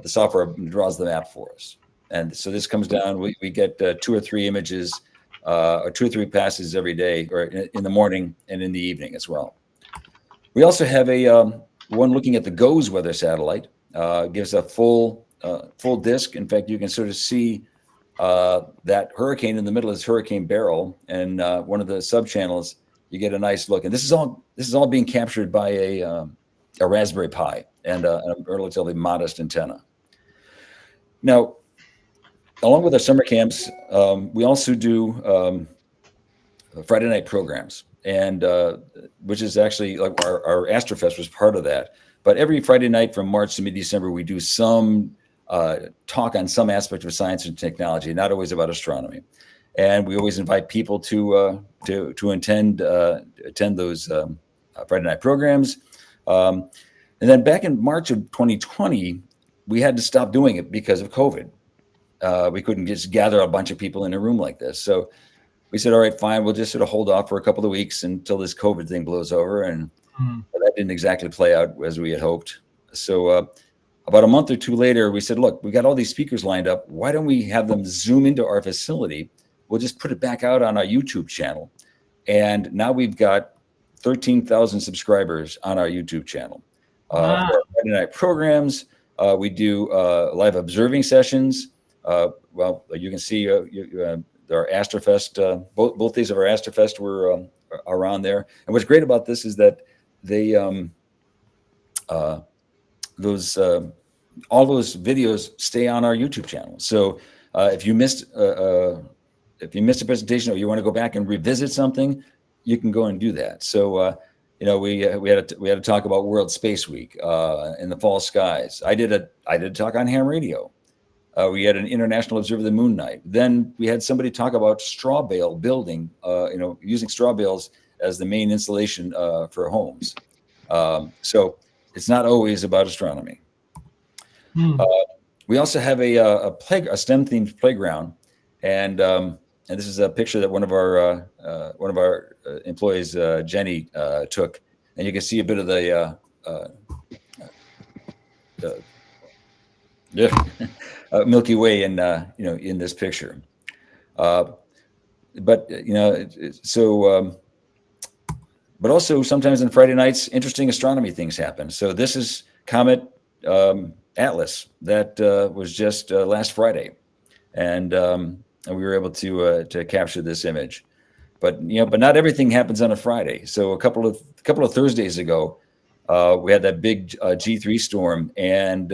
Speaker 8: software draws the map for us. And so this comes down, we get 2 or 3 images or 2 or 3 passes every day, or in the morning and in the evening as well. We also have a one looking at the GOES weather satellite, gives a full disk. In fact, you can sort of see that hurricane in the middle is Hurricane Beryl, and one of the subchannels, you get a nice look. And this is all being captured by a Raspberry Pi and a relatively modest antenna. Now, along with our summer camps, we also do Friday night programs, and which is actually like our Astrofest was part of that. But every Friday night from March to mid-December, we do some talk on some aspect of science and technology, not always about astronomy. And we always invite people to attend those Friday night programs. And then back in March of 2020, we had to stop doing it because of COVID. We couldn't just gather a bunch of people in a room like this. So we said, all right, fine, we'll just sort of hold off for a couple of weeks until this COVID thing blows over. And that didn't exactly play out as we had hoped. So about a month or 2 later, we said, look, we got all these speakers lined up. Why don't we have them zoom into our facility? We'll just put it back out on our YouTube channel. And now we've got 13,000 subscribers on our YouTube channel. For our Friday night programs, we do live observing sessions. Well, you can see our Astrofest, both days of our Astrofest were around there. And what's great about this is that they all those videos stay on our YouTube channel. So if you missed a presentation or you want to go back and revisit something, you can go and do that. So we had to talk about World Space Week in the fall skies. I did a talk on ham radio. We had an International Observe the Moon night. Then we had somebody talk about straw bale building, using straw bales as the main insulation for homes. So it's not always about astronomy. We also have a STEM themed playground, and this is a picture that one of our employees, Jenny, took, and you can see a bit of the Milky Way in this picture. But also sometimes on Friday nights, interesting astronomy things happen. So this is Comet Atlas that was just last Friday, and we were able to capture this image. But not everything happens on a Friday. So a couple of Thursdays ago, we had that big G3 storm, and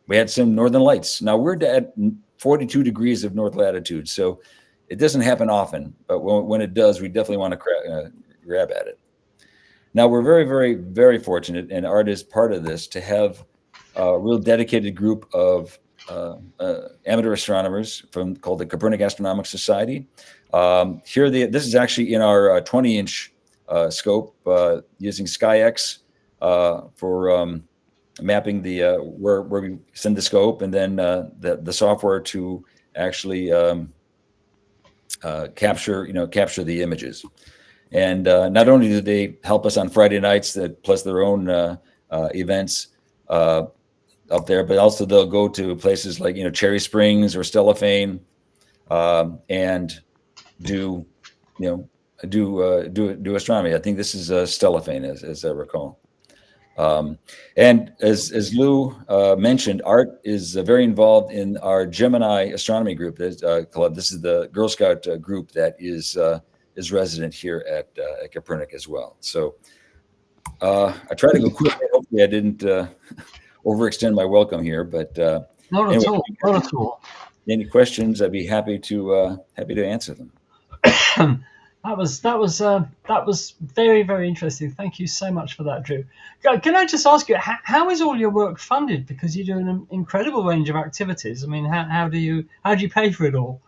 Speaker 8: we had some northern lights. Now we're at 42 degrees of north latitude, so it doesn't happen often. But when it does, we definitely want to grab at it. Now we're very, very, very fortunate, and Art is part of this, to have a real dedicated group of amateur astronomers called the Kopernik Astronomical Society. This is actually in our 20-inch scope using SkyX for mapping the where we send the scope, and then the software to actually capture the images. And not only do they help us on Friday nights, plus their own events up there, but also they'll go to places like Cherry Springs or Stellafane and do do astronomy. I think this is stellophane, as I recall. And as Lou mentioned, Art is very involved in our Gemini astronomy group club. This is the Girl Scout group that is resident here at Kopernik as well. So I tried to go quickly. Hopefully, I didn't overextend my welcome here, but
Speaker 1: not at all. Not at all.
Speaker 8: Any questions? I'd be happy to answer them.
Speaker 1: That was very, very interesting. Thank you so much for that, Drew. Can I just ask you, how is all your work funded? Because you do an incredible range of activities. I mean, how do you pay for it all?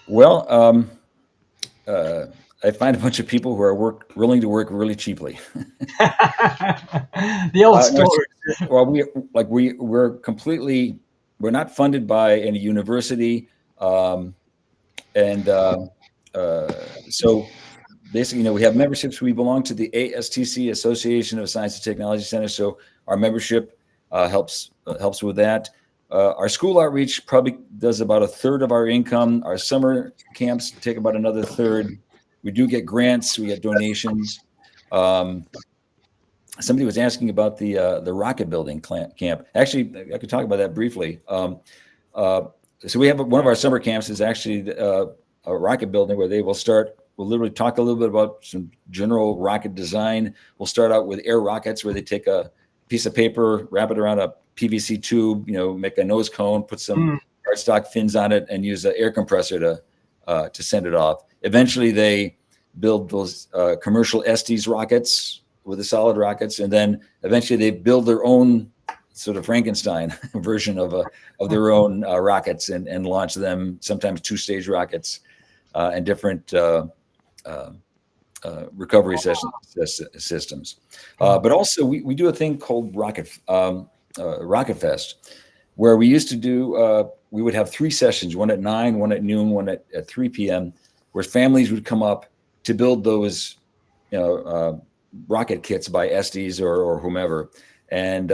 Speaker 8: Well, I find a bunch of people who are willing to work really cheaply.
Speaker 1: The old story.
Speaker 8: Well, we're not funded by any university, so basically, we have memberships. We belong to the ASTC, Association of Science and Technology Centers. So our membership helps with that. Our school outreach probably does about a third of our income. Our summer camps take about another third. We do get grants. We get donations. Somebody was asking about the rocket building camp. Actually, I could talk about that briefly. So we have one of our summer camps is actually a rocket building where they will start. We'll literally talk a little bit about some general rocket design. We'll start out with air rockets where they take a piece of paper, wrap it around a PVC tube, make a nose cone, put some cardstock fins on it, and use an air compressor to send it off. Eventually, they build those commercial Estes rockets with the solid rockets, and then eventually they build their own sort of Frankenstein version of their own rockets and launch them. Sometimes 2-stage rockets and different recovery systems. But also we do a thing called Rocket Fest, where we used to do, we would have 3 sessions, one at 9, one at noon, one at 3 p.m., where families would come up to build those, rocket kits by Estes or whomever. And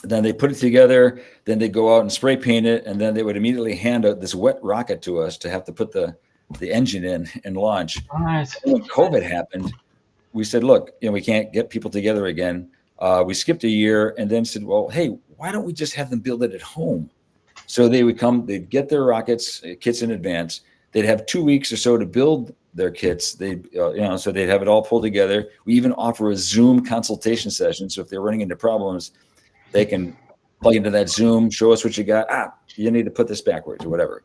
Speaker 8: then they put it together, then they go out and spray paint it, and then they would immediately hand out this wet rocket to us to have to put the engine in and launch.
Speaker 1: Right.
Speaker 8: When COVID happened, we said, look, we can't get people together again. We skipped a year and then said, well, hey, why don't we just have them build it at home? So they would come, they'd get their kits in advance. They'd have 2 weeks or so to build their kits. So they'd have it all pulled together. We even offer a Zoom consultation session. So if they're running into problems, they can plug into that Zoom, show us what you got. You need to put this backwards or whatever.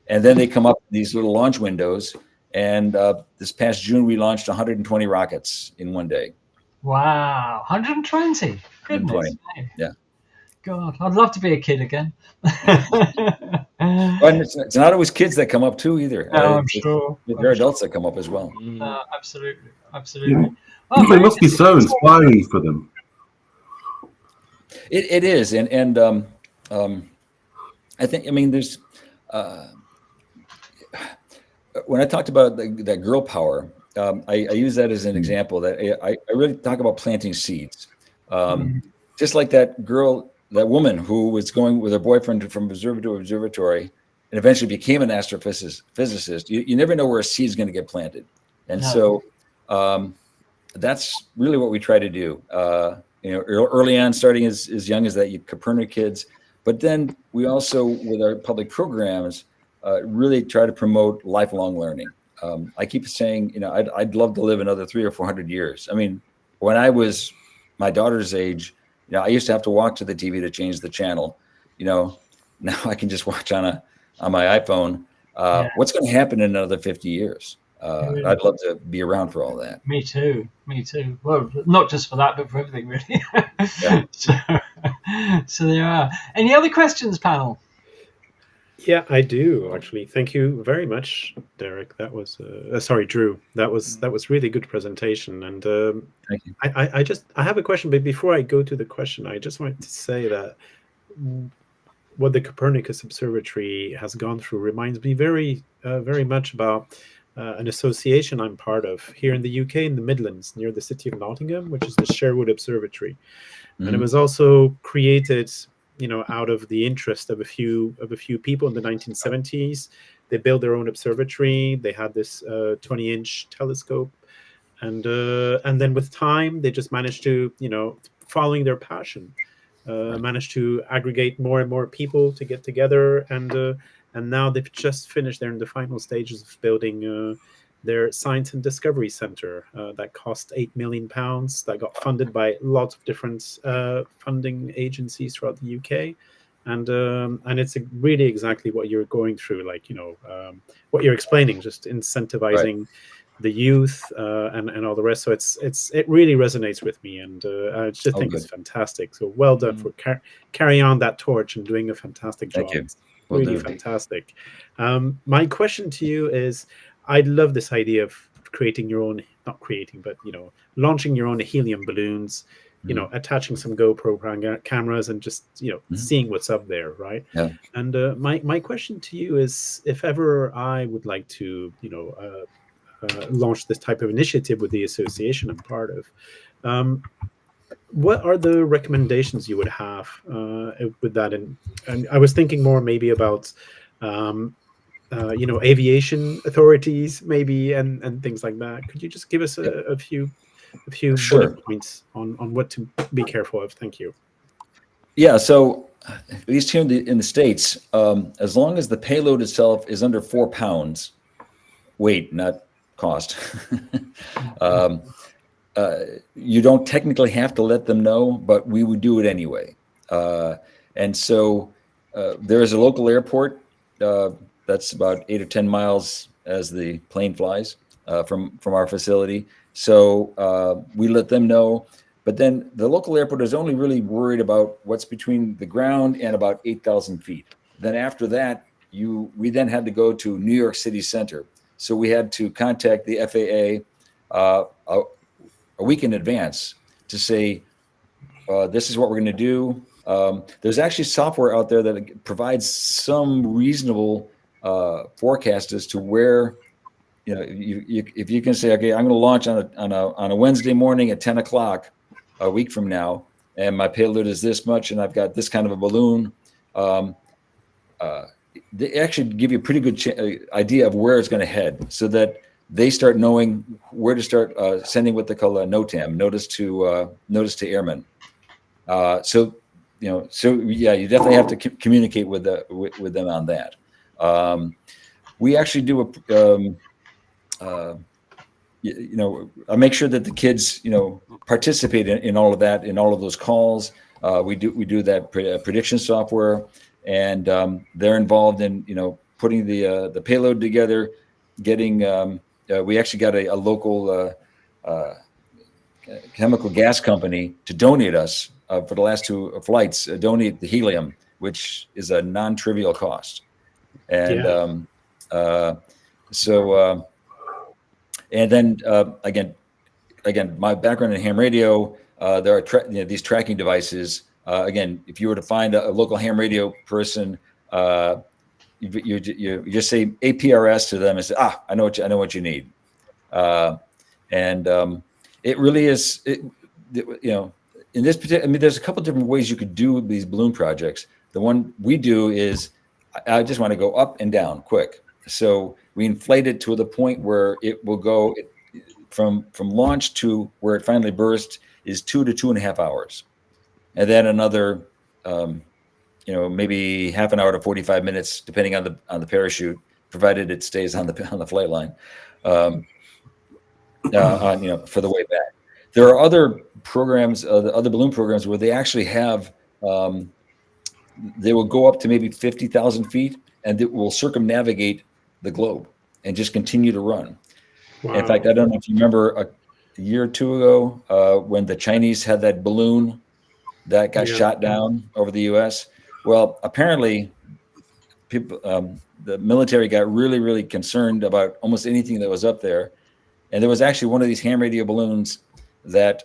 Speaker 8: And then they come up with these little launch windows. And this past June, we launched 120 rockets in one day.
Speaker 1: Wow, 120. Goodness.
Speaker 8: 120. Yeah.
Speaker 1: God, I'd love to be a kid again.
Speaker 8: But it's not always kids that come up too either.
Speaker 1: No, I'm sure.
Speaker 8: There are adults that come up as well.
Speaker 1: Absolutely.
Speaker 7: It must be so inspiring for them.
Speaker 8: It is, and I think, there's when I talked about that girl power, I use that as an example that I really talk about planting seeds. Just like that woman who was going with her boyfriend from observatory to observatory and eventually became an astrophysicist. You never know where a seed is going to get planted. And so that's really what we try to do. Early on, starting as young as that, Kopernik kids. But then we also, with our public programs, really try to promote lifelong learning. I keep saying, I'd love to live another 300 or 400 years. When I was my daughter's age, I used to have to walk to the TV to change the channel. Now I can just watch on my iPhone. What's going to happen in another 50 years? I'd love to be around for all that.
Speaker 1: Me too. Well, not just for that, but for everything, really. So there are. Any other questions, panel?
Speaker 3: Yeah, I do actually. Thank you very much, Derek. That was Drew. That was really good presentation. And
Speaker 8: thank you.
Speaker 3: I have a question, but before I go to the question, I just wanted to say that what the Copernicus Observatory has gone through reminds me very much about an association I'm part of here in the UK, in the Midlands, near the city of Nottingham, which is the Sherwood Observatory. And it was also created, out of the interest of a few people in the 1970s, they built their own observatory. They had this 20-inch telescope, and then with time, they just managed to, following their passion, managed to aggregate more and more people to get together, and now they've just finished. They're in the final stages of building their Science and Discovery Center that cost £8 million. That got funded by lots of different funding agencies throughout the UK, and it's really exactly what you're going through, what you're explaining, just incentivizing the youth and all the rest. So it really resonates with me, and I just think it's fantastic. So well done for carrying on that torch and doing a fantastic job.
Speaker 8: Thank you.
Speaker 3: It's really fantastic. My question to you is, I love this idea of creating your own, not creating, but launching your own helium balloons, attaching some GoPro cameras and just seeing what's up there, right?
Speaker 8: Yeah.
Speaker 3: And my question to you is, if ever I would like to launch this type of initiative with the association I'm part of, what are the recommendations you would have with that? And I was thinking more maybe about aviation authorities maybe, and things like that. Could you just give us a few bullet points on what to be careful of? Thank you.
Speaker 8: Yeah, so at least here in the States, as long as the payload itself is under 4 pounds weight, not cost, you don't technically have to let them know, but we would do it anyway. And so there is a local airport that's about 8 or 10 miles as the plane flies from our facility. So we let them know. But then the local airport is only really worried about what's between the ground and about 8,000 feet. Then after that, we then had to go to New York City Center. So we had to contact the FAA a week in advance to say, this is what we're going to do. There's actually software out there that provides some reasonable forecast as to where, if you can say, okay, I'm going to launch on a Wednesday morning at 10 o'clock a week from now, and my payload is this much, and I've got this kind of a balloon. They actually give you a pretty good idea of where it's going to head, so that they start knowing where to start sending what they call a NOTAM, notice to airmen. So you definitely have to communicate with them on that. We actually do I make sure that the kids, participate in all of that, in all of those calls. We do that prediction software, and they're involved in, putting the payload together, getting. We actually got a local chemical gas company to donate us for the last 2 flights. Donate the helium, which is a non-trivial cost, and and then again, my background in ham radio, there are these tracking devices. Again, if you were to find a local ham radio person, you just say APRS to them and say, I know what you need, and it really is. In this particular, there's a couple different ways you could do these balloon projects. The one we do is, I just want to go up and down quick. So we inflate it to the point where it will go from launch to where it finally bursts is 2 to 2.5 hours, and then another, maybe half an hour to 45 minutes, depending on the parachute, provided it stays on the flight line, for the way back. There are other programs, other balloon programs, where they actually have, they will go up to maybe 50,000 feet, and it will circumnavigate the globe and just continue to run. Wow. In fact, I don't know if you remember a year or two ago when the Chinese had that balloon that got shot down over the U.S. Well, apparently, people, the military got really, really concerned about almost anything that was up there, and there was actually one of these ham radio balloons that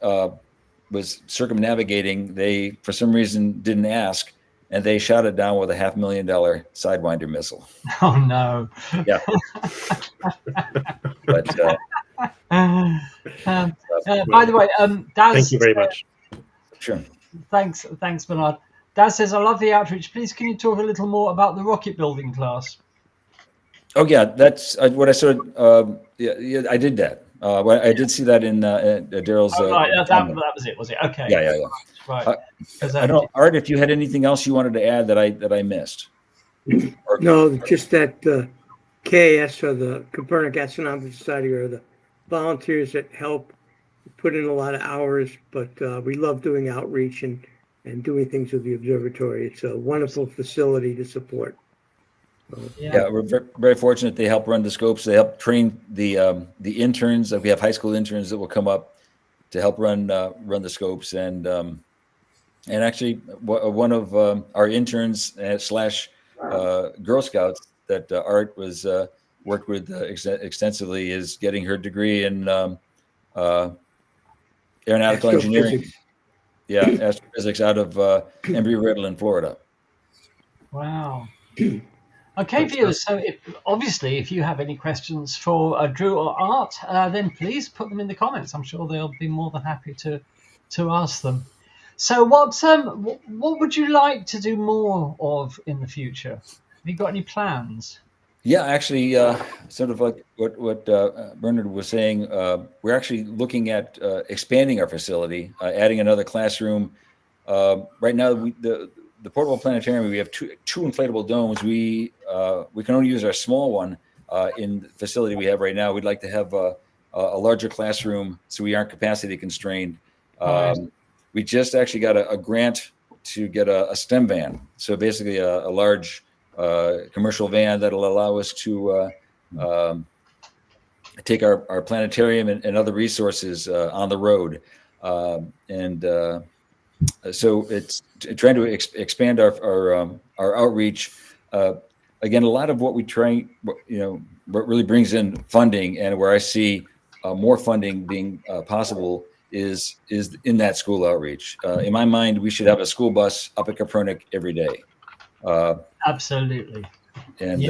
Speaker 8: was circumnavigating. They, for some reason, didn't ask, and they shot it down with a $500,000 Sidewinder missile.
Speaker 1: Oh no!
Speaker 8: Yeah. But
Speaker 1: by the way, Daz,
Speaker 3: thank you very much.
Speaker 8: Sure.
Speaker 1: Thanks, Bernard. Daz says, "I love the outreach. Please, can you talk a little more about the rocket building class?"
Speaker 8: Oh yeah, that's what I saw. Yeah, I did that. I did see that in Daryl's.
Speaker 1: Right, that
Speaker 8: comment.
Speaker 1: was it, was it? Okay.
Speaker 8: Yeah.
Speaker 1: Right.
Speaker 8: I don't know, Art, if you had anything else you wanted to add that I missed.
Speaker 9: No, just that KAS, or the Kopernik Astronomical Society, are the volunteers that help put in a lot of hours, but we love doing outreach and doing things with the observatory. It's a wonderful facility to support.
Speaker 8: Yeah, we're very fortunate. They help run the scopes. They help train the interns. We have high school interns that will come up to help run the scopes, and actually one of our interns slash Girl Scouts that Art was worked with extensively is getting her degree in aeronautical engineering. Yeah, astrophysics out of Embry-Riddle, Florida.
Speaker 1: Wow. Okay, viewers. So, if you have any questions for Drew or Art, then please put them in the comments. I'm sure they'll be more than happy to ask them. So, what would you like to do more of in the future? Have you got any plans?
Speaker 8: Yeah, actually, sort of like what Bernard was saying, we're actually looking at expanding our facility, adding another classroom. Right now, the portable planetarium, we have two inflatable domes. We can only use our small one in the facility we have right now. We'd like to have a larger classroom so we aren't capacity constrained.
Speaker 1: Right.
Speaker 8: We just actually got a grant to get a STEM van. So basically a large commercial van that'll allow us to take our planetarium and other resources on the road. So it's trying to expand our outreach. Again, a lot of what we try, what really brings in funding, and where I see more funding being possible is in that school outreach. In my mind, we should have a school bus up at Kopernik every day.
Speaker 1: Absolutely.
Speaker 8: And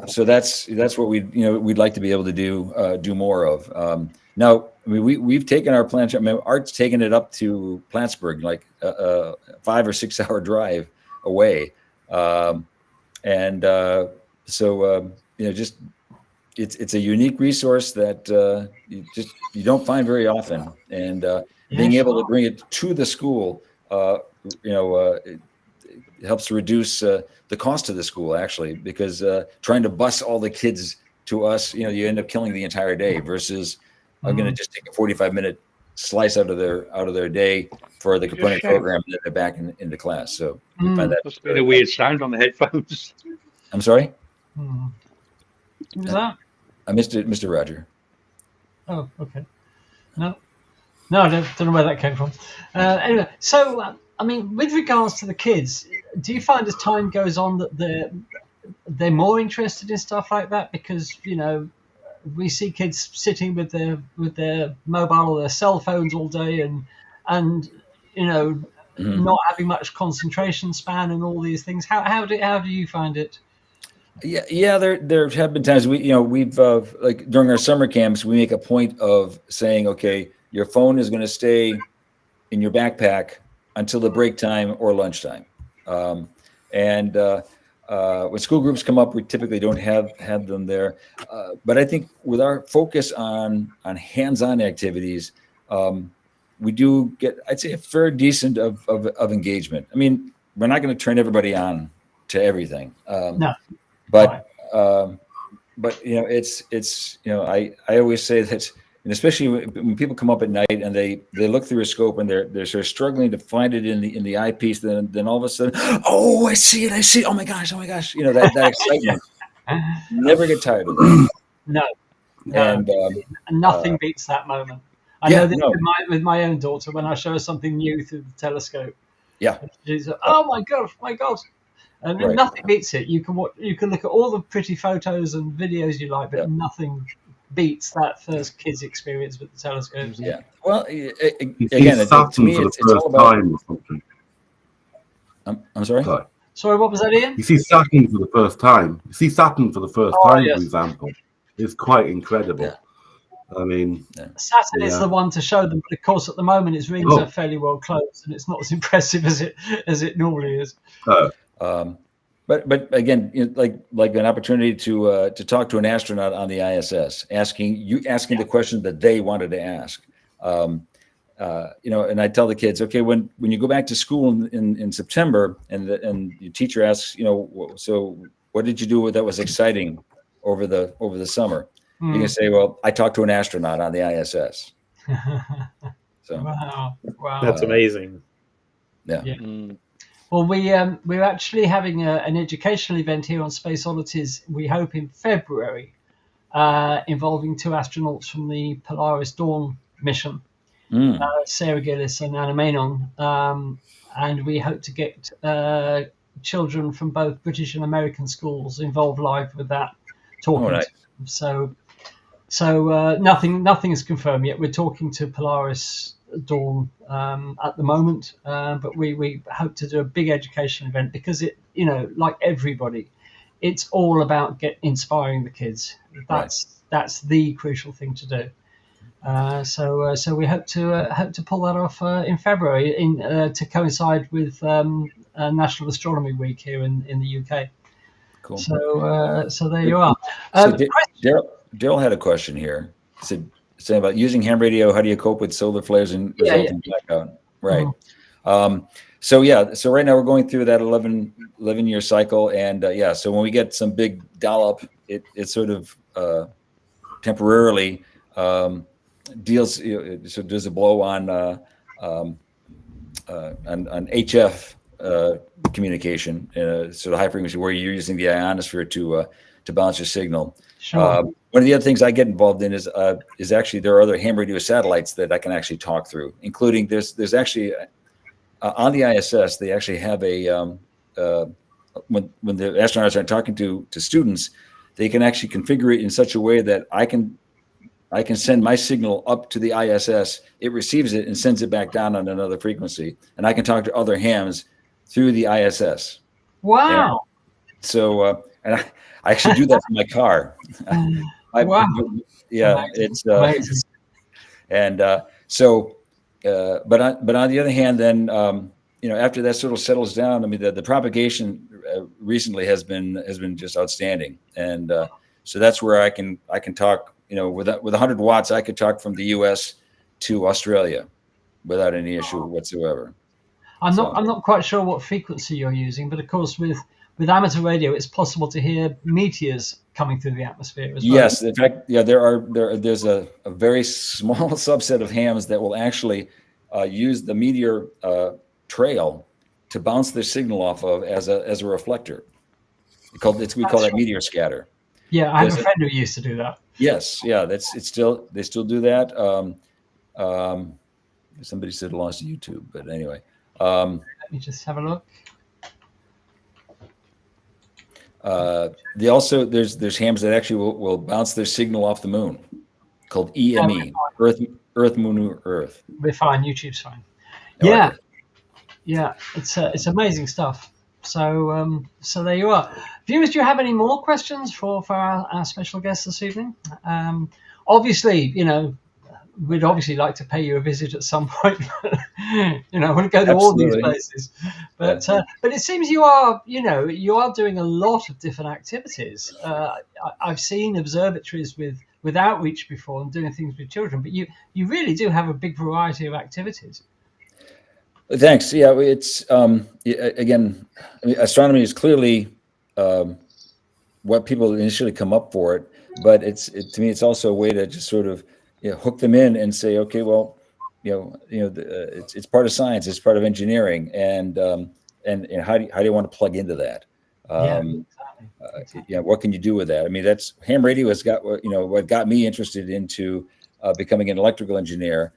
Speaker 8: so that's what we'd like to be able to do more of. Now, I mean, we've taken our planetarium. I mean, Art's taken it up to Plattsburgh, like a 5 or 6 hour drive away, just it's a unique resource that you don't find very often, and being able to bring it to the school, it helps reduce the cost of the school, actually, because trying to bus all the kids to us, you end up killing the entire day versus I'm going to just take a 45-minute slice out of their day for the Kopernik program, and then they're back into class. So we find that
Speaker 2: must be a weird sound on the headphones.
Speaker 8: I'm sorry.
Speaker 1: Who was that?
Speaker 8: I missed it, Mr. Roger.
Speaker 1: Oh, okay. No, I don't know where that came from. Anyway, so I mean, with regards to the kids, do you find as time goes on that they're more interested in stuff like that? Because we see kids sitting with their mobile or their cell phones all day, and not having much concentration span and all these things. How do you find it?
Speaker 8: Yeah. There have been times we've like during our summer camps, we make a point of saying, okay, your phone is going to stay in your backpack until the break time or lunchtime. When school groups come up, we typically don't have them there. But I think with our focus on hands-on activities, we do get, I'd say, a fair decent of engagement. I mean, we're not going to turn everybody on to everything.
Speaker 1: No.
Speaker 8: But it's I always say that, and especially when people come up at night and they look through a scope and they're sort of struggling to find it in the eyepiece, then all of a sudden, oh, I see it, oh my gosh, that excitement. Never get tired of that.
Speaker 1: No.
Speaker 8: And
Speaker 1: nothing beats that moment. I know that with my own daughter, when I show her something new through the telescope.
Speaker 8: Yeah.
Speaker 1: She's like, oh my god. And nothing beats it. You can look at all the pretty photos and videos you like, but nothing beats that first kid's experience with the telescopes.
Speaker 8: Yeah. Well,
Speaker 7: again, to me, it's all about.
Speaker 8: I'm sorry.
Speaker 1: Sorry, what was that, Ian?
Speaker 7: You see Saturn for the first time. For example. It's quite incredible.
Speaker 8: Yeah.
Speaker 7: I mean,
Speaker 1: Saturn is the one to show them, but of course at the moment its rings are fairly well closed, and it's not as impressive as it normally is.
Speaker 8: Well, But again, like an opportunity to talk to an astronaut on the ISS, asking the question that they wanted to ask. And I tell the kids, okay, when you go back to school in September, and your teacher asks, so what did you do that was exciting over the summer? You can say, well, I talked to an astronaut on the ISS. So
Speaker 1: wow,
Speaker 3: That's amazing.
Speaker 8: Yeah.
Speaker 1: Well, we're actually having an educational event here on Space Oddities, we hope in February, involving 2 astronauts from the Polaris Dawn mission, Sarah Gillis and Anna Menon. And we hope to get children from both British and American schools involved live with that, talking to them. So nothing is confirmed yet. We're talking to Polaris Dawn at the moment, but we hope to do a big education event because it, like everybody, it's all about inspiring the kids. That's the crucial thing to do. So we hope to pull that off in February to coincide with National Astronomy Week here in the UK.
Speaker 8: Cool.
Speaker 1: So there you are.
Speaker 8: Daryl had a question here. He said, saying about using ham radio, how do you cope with solar flares and resulting blackout? Right. So right now we're going through that 11-year cycle, and so when we get some big dollop, it sort of temporarily deals. So does a blow on HF communication, sort of high frequency, where you're using the ionosphere to balance your signal.
Speaker 1: Sure.
Speaker 8: One of the other things I get involved in is actually there are other ham radio satellites that I can actually talk through, including there's actually on the ISS they actually have a when the astronauts are talking to students, they can actually configure it in such a way that I can send my signal up to the ISS, it receives it and sends it back down on another frequency, and I can talk to other hams through the ISS.
Speaker 1: Wow.
Speaker 8: And so and I actually do that from my car.
Speaker 1: Wow.
Speaker 8: Yeah, it's and so, but on the other hand, then after that sort of settles down, I mean the propagation recently has been just outstanding, and so that's where I can talk. With 100 watts, I could talk from the U.S. to Australia without any issue whatsoever.
Speaker 1: I'm not quite sure what frequency you're using, but of course with amateur radio, it's possible to hear meteors coming through the atmosphere as well.
Speaker 8: Yes, in fact, there's a very small subset of hams that will actually use the meteor trail to bounce their signal off of as a reflector. We call that meteor scatter.
Speaker 1: Yeah, I have a friend who used to do that.
Speaker 8: Yes, yeah, they still do that. Somebody said lost YouTube, but anyway.
Speaker 1: Let me just have a look.
Speaker 8: There's hams that actually will bounce their signal off the moon, called EME, Earth, Moon, Earth.
Speaker 1: We're fine. YouTube's fine. Yeah, it's amazing stuff. So there you are. Viewers, do you have any more questions for our special guest this evening? Obviously, we'd obviously like to pay you a visit at some point. We'll go to all these places. But it seems you are doing a lot of different activities. I've seen observatories with outreach before and doing things with children, but you really do have a big variety of activities.
Speaker 8: Thanks. Yeah, it's again, astronomy is clearly what people initially come up for it, but to me it's also a way to just sort of hook them in and say, okay, well, it's part of science, it's part of engineering, and how do you want to plug into that?
Speaker 1: Exactly.
Speaker 8: What can you do with that? I mean, that's ham radio has got what got me interested into becoming an electrical engineer.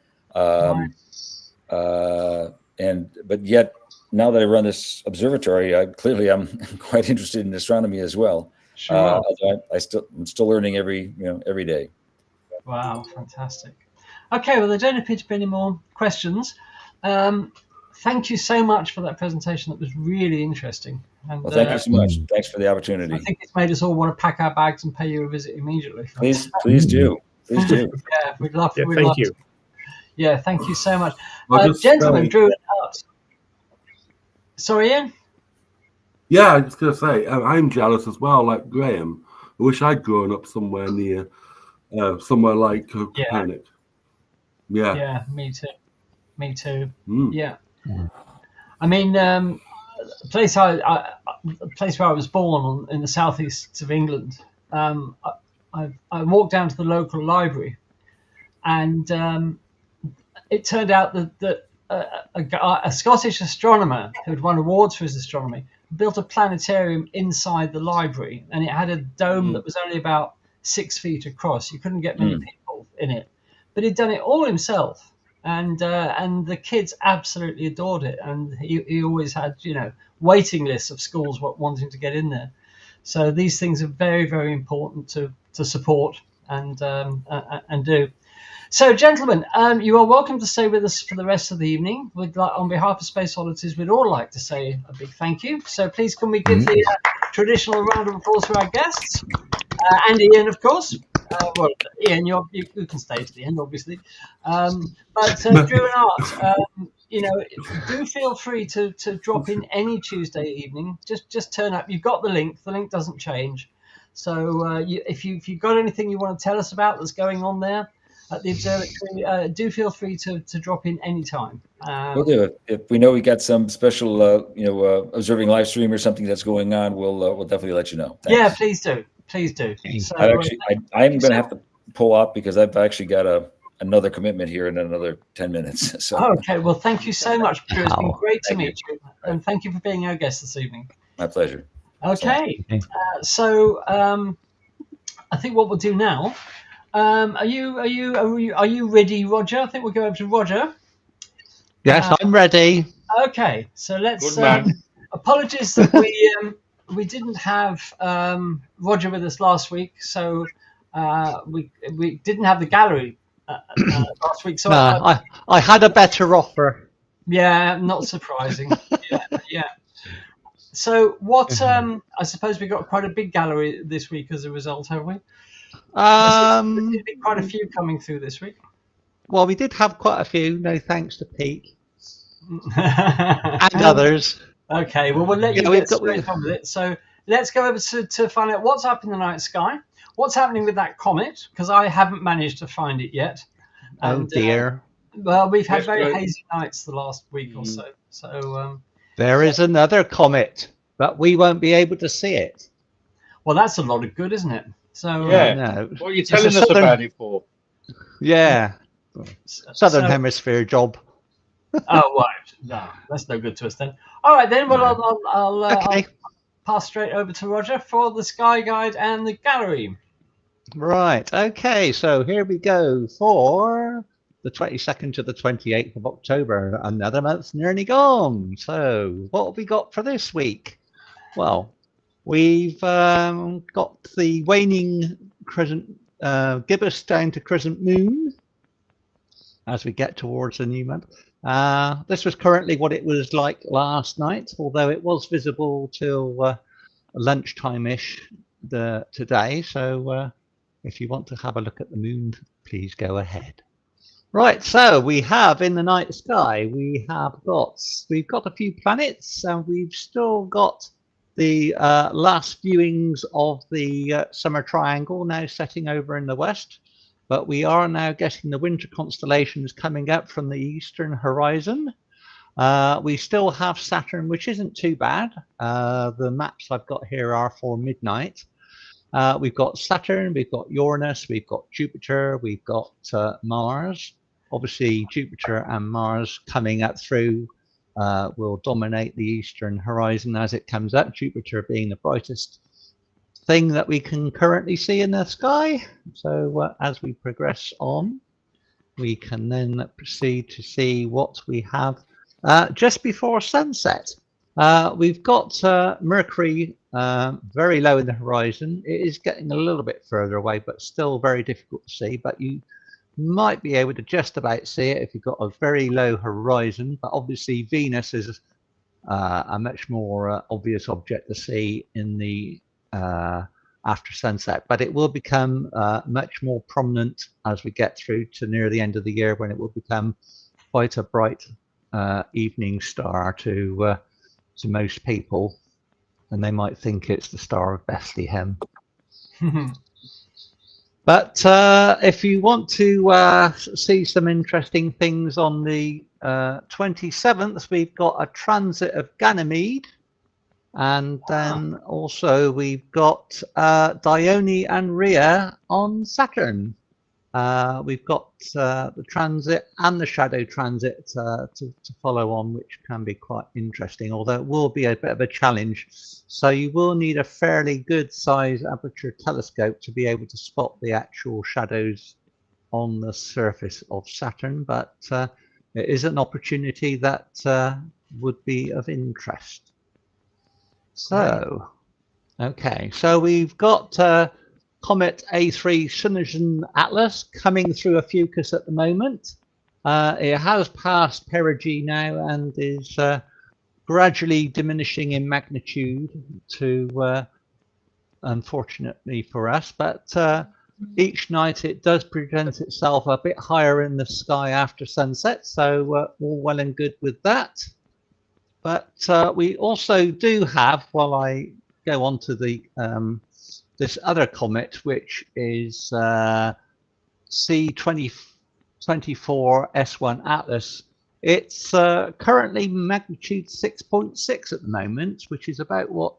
Speaker 8: But yet now that I run this observatory, I'm quite interested in astronomy as well.
Speaker 1: Sure.
Speaker 8: Although I'm still learning every day.
Speaker 1: Wow, fantastic. Okay, well, there don't appear to be any more questions. Thank you so much for that presentation. That was really interesting. And,
Speaker 8: well, thank you so much. Thanks for the opportunity.
Speaker 1: I think it's made us all want to pack our bags and pay you a visit immediately.
Speaker 8: Please do. Please do.
Speaker 1: Yeah, we'd love.
Speaker 3: Yeah, thank you.
Speaker 1: Yeah, thank you so much.
Speaker 7: Well,
Speaker 1: Gentlemen, Drew. Sorry, Ian?
Speaker 7: Yeah, I was going to say, I'm jealous as well, like Graham. I wish I'd grown up somewhere near, somewhere like Kopernik. Yeah.
Speaker 1: Yeah, me too. Me too.
Speaker 7: Mm.
Speaker 1: Yeah. I mean, the place the place where I was born in the southeast of England. I walked down to the local library, and it turned out that a Scottish astronomer who'd won awards for his astronomy built a planetarium inside the library, and it had a dome that was only about 6 feet across. You couldn't get many people in it, but he'd done it all himself. And the kids absolutely adored it, and he always had waiting lists of schools wanting to get in there. So these things are very, very important to support and do. So, gentlemen, you are welcome to stay with us for the rest of the evening. On behalf of Space Oddities, we'd all like to say a big thank you. So please can we give the traditional round of applause for our guests, and Ian, of course. Well, Ian, you can stay to the end, obviously. But Drew and Art, do feel free to drop in any Tuesday evening. Just turn up. You've got the link. The link doesn't change. So if you've got anything you want to tell us about that's going on there at the observatory, do feel free to drop in anytime.
Speaker 8: We'll do it. If we know we got some special, observing live stream or something that's going on, we'll definitely let you know. Thanks.
Speaker 1: Yeah, please do. Please do. So,
Speaker 8: I'm going to have to pull up because I've actually got another commitment here in another 10 minutes. So.
Speaker 1: Okay. Well, thank you so much, Drew. It's been great to meet you, and thank you for being our guest this evening.
Speaker 8: My pleasure.
Speaker 1: Okay. So I think what we'll do now. Are you ready, Roger? I think we'll go over to Roger.
Speaker 10: Yes, I'm ready.
Speaker 1: Okay. So let's.
Speaker 2: Good man.
Speaker 1: Apologies that we didn't have Roger with us last week, so we didn't have the gallery last week. So
Speaker 10: no, I had a better offer.
Speaker 1: Yeah, not surprising. yeah. So what? I suppose we got quite a big gallery this week as a result, have we? There's been quite a few coming through this week.
Speaker 10: Well, we did have quite a few. No thanks to Peak and others.
Speaker 1: Okay, well, we'll let you get straight on with it. So let's go over to find out what's up in the night sky. What's happening with that comet? Because I haven't managed to find it yet. And,
Speaker 10: oh dear.
Speaker 1: Well, we've had very hazy nights the last week or so. So
Speaker 10: there is another comet, but we won't be able to see it.
Speaker 1: Well, that's a lot of good, isn't it? So
Speaker 2: yeah.
Speaker 10: No.
Speaker 2: What are you telling us about it for?
Speaker 10: Yeah. Southern Hemisphere job.
Speaker 1: Oh, right. No, that's no good to us then. All right, then. Well, I'll pass straight over to Roger for the Sky Guide and the gallery.
Speaker 10: Right. Okay. So here we go for the 22nd to the 28th of October. Another month's nearly gone. So what have we got for this week? Well, we've got the waning crescent gibbous down to crescent moon as we get towards the new month. This was currently what it was like last night, although it was visible till lunchtime-ish today. So if you want to have a look at the moon, please go ahead. Right, so we have in the night sky, we've got a few planets, and we've still got the last viewings of the summer triangle now setting over in the west. But we are now getting the winter constellations coming up from the eastern horizon. We still have Saturn, which isn't too bad. The maps I've got here are for midnight. We've got Saturn, we've got Uranus, we've got Jupiter, we've got Mars. Obviously, Jupiter and Mars coming up through will dominate the eastern horizon as it comes up, Jupiter being the brightest thing that we can currently see in the sky. So as we progress on, we can then proceed to see what we have just before sunset. We've got Mercury very low in the horizon. It is getting a little bit further away, but still very difficult to see. But you might be able to just about see it if you've got a very low horizon. But obviously Venus is a much more obvious object to see in the after sunset, but it will become much more prominent as we get through to near the end of the year, when it will become quite a bright evening star to most people. and they might think it's the Star of Bethlehem. But if you want to see some interesting things on the 27th, we've got a transit of Ganymede, and then also we've got Dione and Rhea on Saturn. We've got the transit and the shadow transit to follow on, which can be quite interesting, although it will be a bit of a challenge. So you will need a fairly good size aperture telescope to be able to spot the actual shadows on the surface of Saturn, but it is an opportunity that would be of interest. So, okay, so we've got Comet A3 Shunajin Atlas coming through a Fucus at the moment. It has passed perigee now and is gradually diminishing in magnitude to, unfortunately for us, but each night it does present itself a bit higher in the sky after sunset, so all well and good with that. But we also do have, while I go on to the this other comet, which is C24 S1 Atlas. It's currently magnitude 6.6 at the moment, which is about what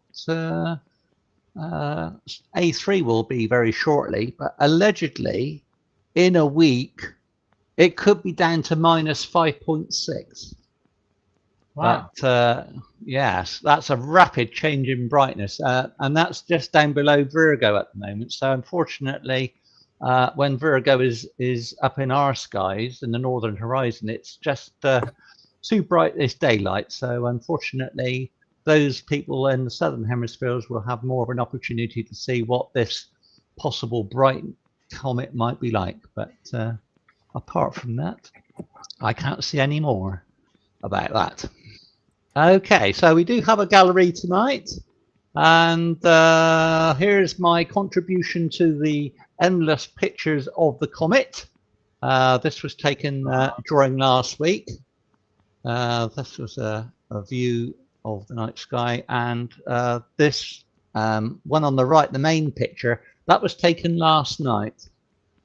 Speaker 10: A3 will be very shortly. But allegedly, in a week, it could be down to minus 5.6.
Speaker 1: Wow.
Speaker 10: But yes, that's a rapid change in brightness, and that's just down below Virgo at the moment. So unfortunately, when Virgo is up in our skies in the northern horizon, it's just too bright this daylight. So unfortunately, those people in the southern hemispheres will have more of an opportunity to see what this possible bright comet might be like. But apart from that, I can't see any more about that. Okay, so we do have a gallery tonight, and here's my contribution to the endless pictures of the comet. This was taken during last week. This was a view of the night sky, and this one on the right, the main picture, that was taken last night,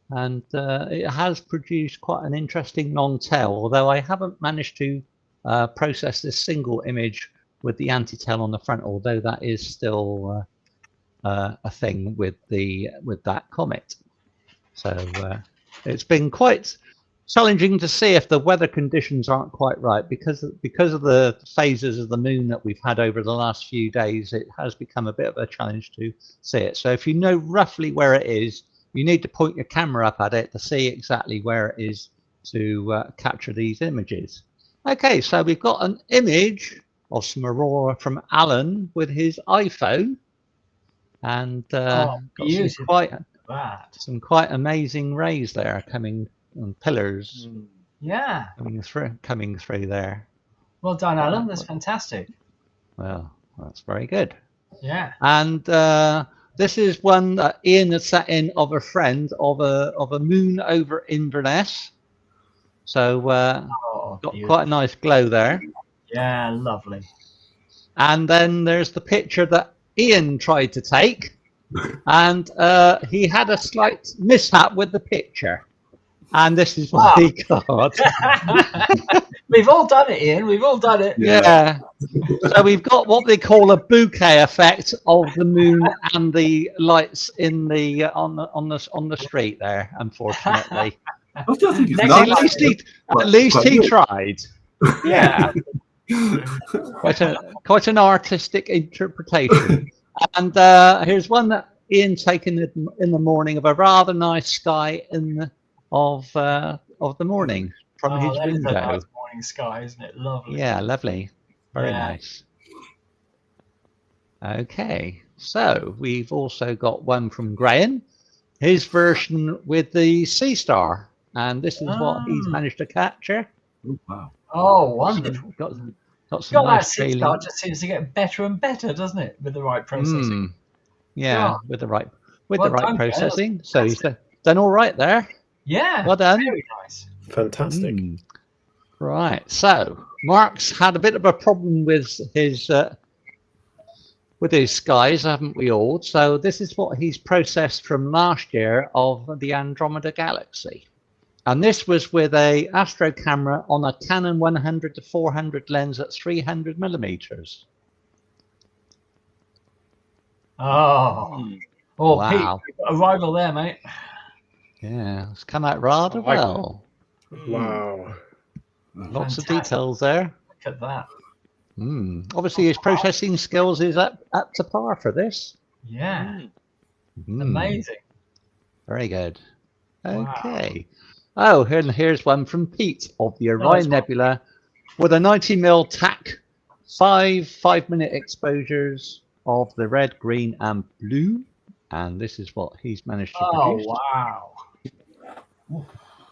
Speaker 10: and it has produced quite an interesting non-tell, although I haven't managed to process this single image with the anti-tell on the front, although that is still a thing with that comet. So it's been quite challenging to see if the weather conditions aren't quite right, because of the phases of the moon that we've had over the last few days. It has become a bit of a challenge to see it. So if you know roughly where it is, you need to point your camera up at it to see exactly where it is to capture these images. Okay, so we've got an image of some aurora from Alan with his iPhone, and got some quite amazing rays there coming on pillars.
Speaker 1: Yeah,
Speaker 10: coming through there.
Speaker 1: Well done, Alan. That's fantastic.
Speaker 10: Well, that's very good.
Speaker 1: Yeah.
Speaker 10: And this is one that Ian had sat in of a friend of a moon over Inverness. So got quite a nice glow there.
Speaker 1: Yeah, lovely.
Speaker 10: And then there's the picture that Ian tried to take, and he had a slight mishap with the picture. And this is what he got.
Speaker 1: We've all done it, Ian. We've all done it.
Speaker 10: Yeah. So we've got what they call a bouquet effect of the moon and the lights in the on the street there. Unfortunately. At least he tried. Yeah. Quite an artistic interpretation. And here's one that Ian taken in the morning of a rather nice sky of the morning from his window.
Speaker 1: Is a nice morning sky, isn't it? Lovely.
Speaker 10: Yeah, lovely. Very nice. Okay, so we've also got one from Graham, his version with the sea star. And this is what he's managed to capture.
Speaker 7: Oh, wow.
Speaker 1: Oh, wonderful.
Speaker 10: Got some nice
Speaker 1: that sea star just seems to get better and better, doesn't it, with the right processing?
Speaker 10: Yeah, with the right processing. So he's done all right there.
Speaker 1: Yeah.
Speaker 10: Well done.
Speaker 1: Very nice.
Speaker 3: Fantastic.
Speaker 10: Right. So Mark's had a bit of a problem with his with his skies, haven't we all? So this is what he's processed from last year of the Andromeda Galaxy. And this was with a astro camera on a Canon 100 to 400 lens at 300 millimeters.
Speaker 1: Oh,
Speaker 10: Wow.
Speaker 1: Pete, you've got a rival there, mate.
Speaker 10: Yeah, it's come out rather
Speaker 2: I like
Speaker 10: well.
Speaker 3: Wow.
Speaker 10: Lots of
Speaker 1: Fantastic.
Speaker 10: details there.
Speaker 1: Look at that.
Speaker 10: Obviously, his processing skills is up to par for this.
Speaker 1: Yeah, amazing.
Speaker 10: Very good.
Speaker 1: Wow.
Speaker 10: Okay. Oh, here's one from Pete of the
Speaker 1: that's
Speaker 10: Orion
Speaker 1: one.
Speaker 10: Nebula with a 90mm TAC, 5-minute exposures of the red, green, and blue. And this is what he's managed to produce.
Speaker 1: Wow.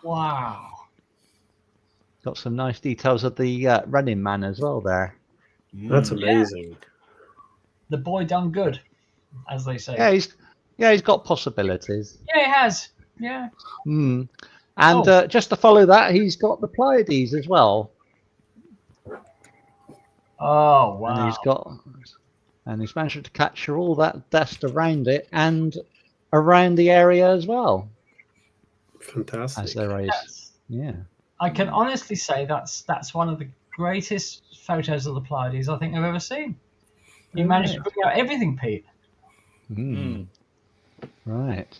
Speaker 1: Wow.
Speaker 10: Got some nice details of the Running Man as well there.
Speaker 3: That's amazing.
Speaker 1: The boy done good, as they say.
Speaker 10: Yeah, he's got possibilities.
Speaker 1: Yeah, he has. Yeah.
Speaker 10: And just to follow that, he's got the Pleiades as well.
Speaker 1: Oh, wow.
Speaker 10: And he's managed to capture all that dust around it and around the area as well.
Speaker 3: Fantastic.
Speaker 10: As there is.
Speaker 1: Yes.
Speaker 10: Yeah.
Speaker 1: I can honestly say that's one of the greatest photos of the Pleiades I think I've ever seen. You managed to bring out everything, Pete.
Speaker 10: Right.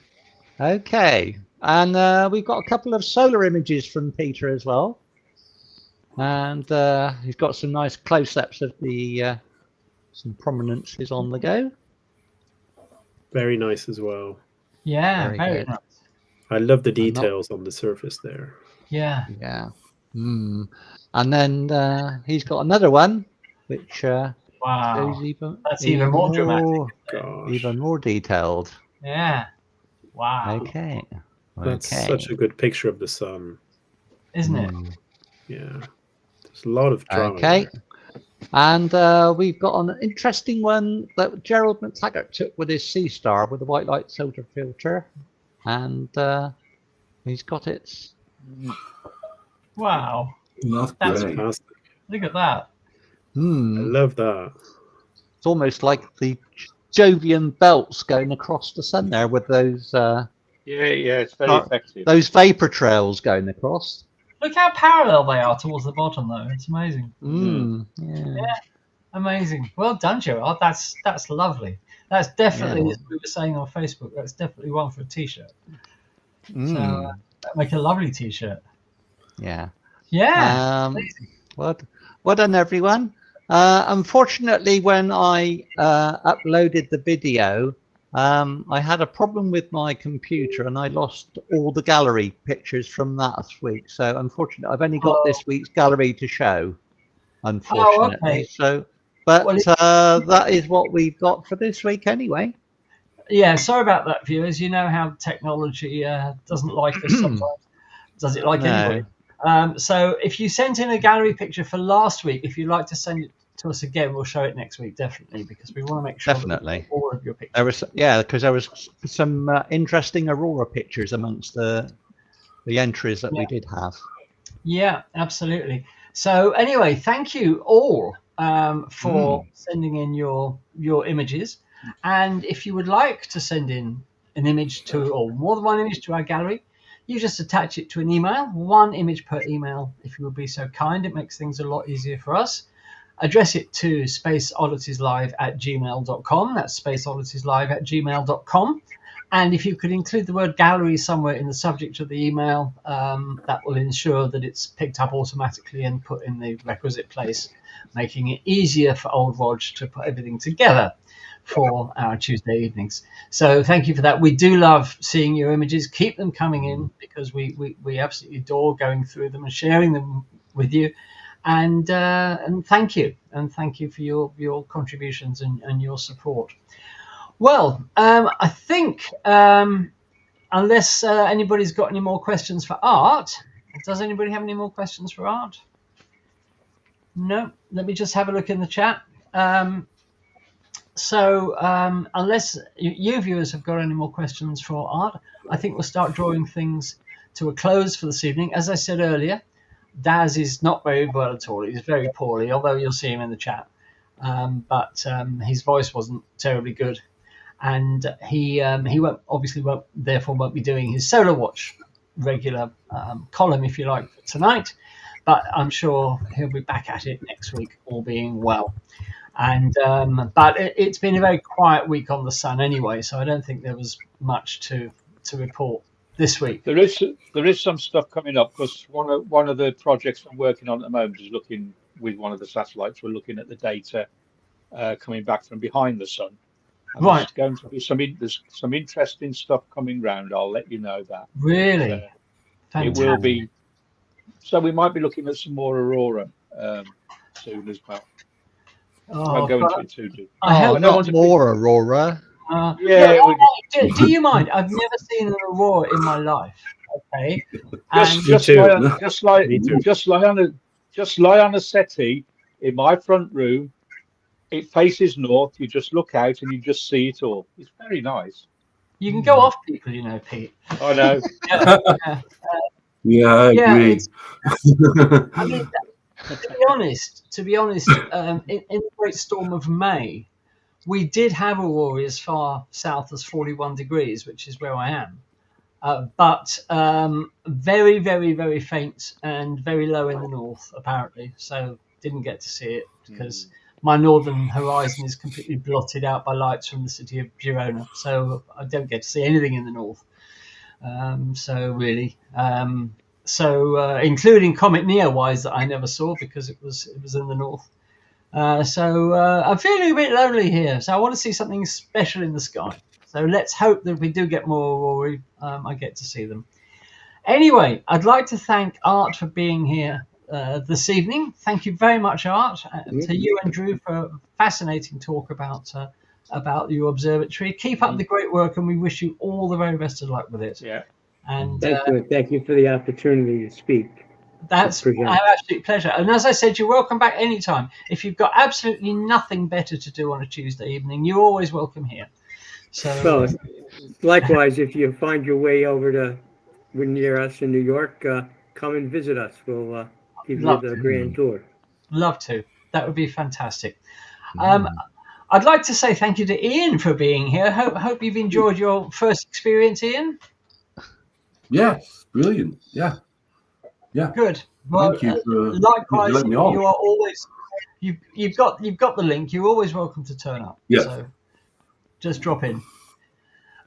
Speaker 10: Okay. And we've got a couple of solar images from Peter as well. And he's got some nice close-ups of the some prominences on the go.
Speaker 3: Very nice as well.
Speaker 1: Yeah, very
Speaker 10: good.
Speaker 1: nice.
Speaker 3: I love the details on the surface there.
Speaker 1: Yeah.
Speaker 10: Yeah. And then he's got another one, which
Speaker 1: wow,
Speaker 10: shows
Speaker 1: that's even more dramatic.
Speaker 3: Gosh.
Speaker 10: Even more detailed.
Speaker 1: Yeah. Wow.
Speaker 10: Okay.
Speaker 3: That's such a good picture of the sun.
Speaker 1: Isn't it?
Speaker 3: Yeah. There's a lot of drama.
Speaker 10: Okay.
Speaker 3: there.
Speaker 10: And we've got an interesting one that Gerald McTaggart took with his Sea Star with the white light solar filter. And he's got it.
Speaker 1: Wow.
Speaker 7: That's
Speaker 1: That's
Speaker 7: great.
Speaker 3: Fantastic.
Speaker 1: Look at that.
Speaker 3: I love that.
Speaker 10: It's almost like the Jovian belts going across the sun there with those
Speaker 2: Yeah, it's very effective.
Speaker 10: those vapor trails going across.
Speaker 1: Look how parallel they are towards the bottom, though. It's amazing.
Speaker 10: Yeah.
Speaker 1: Amazing. Well done, Gerard. That's lovely. That's definitely, as we were saying on Facebook, that's definitely one for a T-shirt. So that'd make a lovely T-shirt.
Speaker 10: Yeah.
Speaker 1: Yeah.
Speaker 10: Well done, everyone. Unfortunately, when I uploaded the video, I had a problem with my computer and I lost all the gallery pictures from last week. So unfortunately, I've only got this week's gallery to show, unfortunately.
Speaker 1: Okay.
Speaker 10: So, but that is what we've got for this week anyway.
Speaker 1: Yeah, sorry about that, viewers. You know how technology doesn't like us sometimes. Does it like anybody? So if you sent in a gallery picture for last week, if you'd like to send it to us again, we'll show it next week, definitely, because we want to make sure
Speaker 10: Definitely.
Speaker 1: that all of your pictures.
Speaker 10: There was, because there was some interesting aurora pictures amongst the entries that we did have.
Speaker 1: Yeah, absolutely. So anyway, thank you all for sending in your images. And if you would like to send in an image to, or more than one image to our gallery, you just attach it to an email, one image per email, if you would be so kind. It makes things a lot easier for us. Address it to spaceodditieslive@gmail.com. That's spaceodditieslive@gmail.com. And if you could include the word gallery somewhere in the subject of the email, that will ensure that it's picked up automatically and put in the requisite place, making it easier for old Rog to put everything together for our Tuesday evenings. So thank you for that. We do love seeing your images. Keep them coming in, because we absolutely adore going through them and sharing them with you. And thank you. And thank you for your contributions and your support. Well, I think unless anybody's got any more questions for Art, does anybody have any more questions for Art? No. Let me just have a look in the chat. So unless you viewers have got any more questions for Art, I think we'll start drawing things to a close for this evening. As I said earlier, Daz is not very well at all. He's very poorly, although you'll see him in the chat. but his voice wasn't terribly good, and he won't be doing his Solar Watch regular column, if you like, for tonight. But I'm sure he'll be back at it next week, all being well. And but it's been a very quiet week on the Sun anyway, so I don't think there was much to report this week.
Speaker 2: There is some stuff coming up, because one of the projects I'm working on at the moment is looking with one of the satellites. We're looking at the data coming back from behind the Sun. And
Speaker 1: Right.
Speaker 2: There's going to be there's some interesting stuff coming round. I'll let you know that.
Speaker 1: Really?
Speaker 2: It will be. So we might be looking at some more aurora soon as well. I'll go into it too deep.
Speaker 10: Not more aurora.
Speaker 2: Yeah.
Speaker 1: Do you mind? I've never seen an aurora in my life. Okay.
Speaker 2: Just lie on a settee in my front room. It faces north. You just look out and you just see it all. It's very nice.
Speaker 1: You can go off people, you know, Pete.
Speaker 2: I know.
Speaker 7: Yeah, I agree.
Speaker 1: I mean, to be honest, in the great storm of May, we did have aurora as far south as 41 degrees, which is where I am. But very, very, very faint and very low in the north, apparently. So didn't get to see it because my northern horizon is completely blotted out by lights from the city of Girona. So I don't get to see anything in the north. Including Comet Neowise that I never saw because it was in the north. So I'm feeling a bit lonely here. So I want to see something special in the sky. So let's hope that if we do get more aurora, I get to see them. Anyway, I'd like to thank Art for being here this evening. Thank you very much, Art, to you and Drew for a fascinating talk about your observatory. Keep up the great work, and we wish you all the very best of luck with it.
Speaker 2: Yeah.
Speaker 1: And
Speaker 9: thank you for the opportunity to speak.
Speaker 1: That's an absolute pleasure. And as I said, you're welcome back anytime. If you've got absolutely nothing better to do on a Tuesday evening, you're always welcome here. So,
Speaker 9: likewise, if you find your way over to near us in New York, come and visit us. We'll give you the grand tour.
Speaker 1: Love to. That would be fantastic. I'd like to say thank you to Ian for being here. Hope you've enjoyed your first experience, Ian.
Speaker 7: Yes, brilliant. Yeah.
Speaker 1: Good. Well,
Speaker 7: thank you for
Speaker 1: likewise,
Speaker 7: letting me on.
Speaker 1: you are always you've got the link. You're always welcome to turn up.
Speaker 7: Yes.
Speaker 1: So just drop in.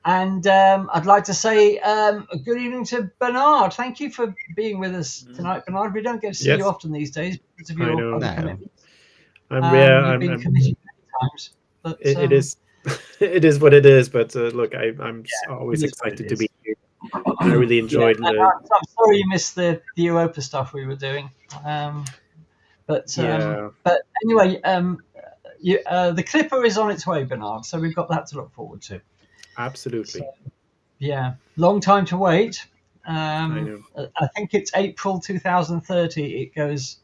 Speaker 1: And I'd like to say a good evening to Bernard. Thank you for being with us tonight, Bernard. We don't get to see you often these days because of your other commitments. You've been committed many times. But,
Speaker 3: it is what it is. But look, I'm always excited to be here. I really enjoyed
Speaker 1: I'm sorry you missed the Europa stuff we were doing. But anyway, the Clipper is on its way, Bernard. So we've got that to look forward to.
Speaker 3: Absolutely.
Speaker 1: So, long time to wait.
Speaker 3: I know.
Speaker 1: I think it's April 2030. It goes.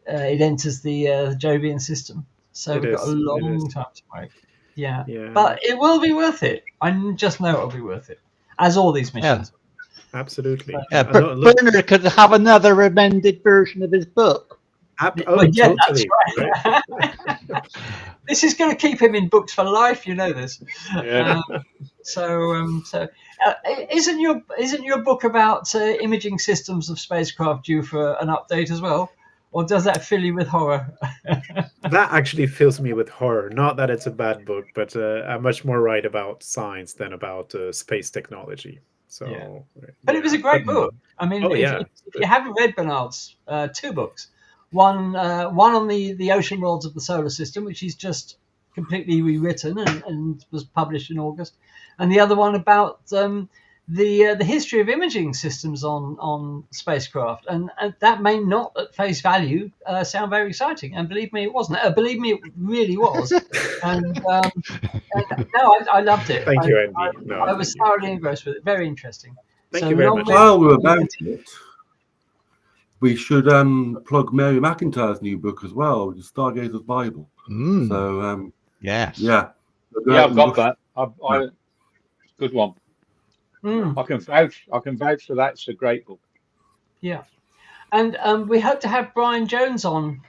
Speaker 1: It enters the Jovian system. So we've got a long time to wait. Yeah. But it will be worth it. I just know it'll be worth it. As all these missions.
Speaker 3: Yeah, absolutely.
Speaker 10: Bernard could have another amended version of his book.
Speaker 3: Totally.
Speaker 1: That's right. This is going to keep him in books for life. You know this.
Speaker 2: Yeah.
Speaker 1: Isn't your book about imaging systems of spacecraft due for an update as well? Or does that fill you with horror?
Speaker 3: That actually fills me with horror. Not that it's a bad book, but I'm much more right about science than about space technology. So,
Speaker 1: but it was a great book. I mean, if you haven't read Bernard's two books, one on the ocean worlds of the solar system, which he's just completely rewritten and was published in August, and the other one about the history of imaging systems on spacecraft, and that may not at face value sound very exciting, and believe me, it wasn't. Believe me, it really was. And I loved it.
Speaker 3: Thank you, Andy.
Speaker 1: I was thoroughly engrossed with it. Very interesting.
Speaker 3: Thank you very much.
Speaker 7: While we're about it, we should plug Mary McIntyre's new book as well, the Stargazer's Bible. So
Speaker 10: yes,
Speaker 2: I've got that. Good one. I can vouch for that. It's a great book.
Speaker 1: Yeah, and we hope to have Brian Jones on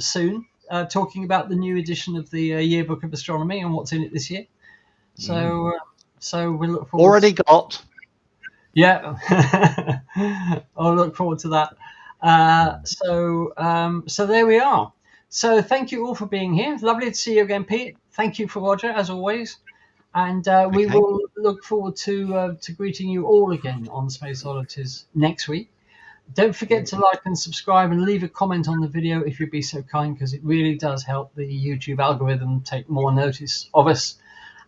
Speaker 1: soon talking about the new edition of the Yearbook of Astronomy and what's in it this year. So, so we look forward.
Speaker 10: Already got.
Speaker 1: Yeah, I'll look forward to that. So there we are. So thank you all for being here. Lovely to see you again, Pete. Thank you for Roger, as always. And we will look forward to greeting you all again on Space Oddities next week. Don't forget to like and subscribe and leave a comment on the video if you'd be so kind, because it really does help the YouTube algorithm take more notice of us.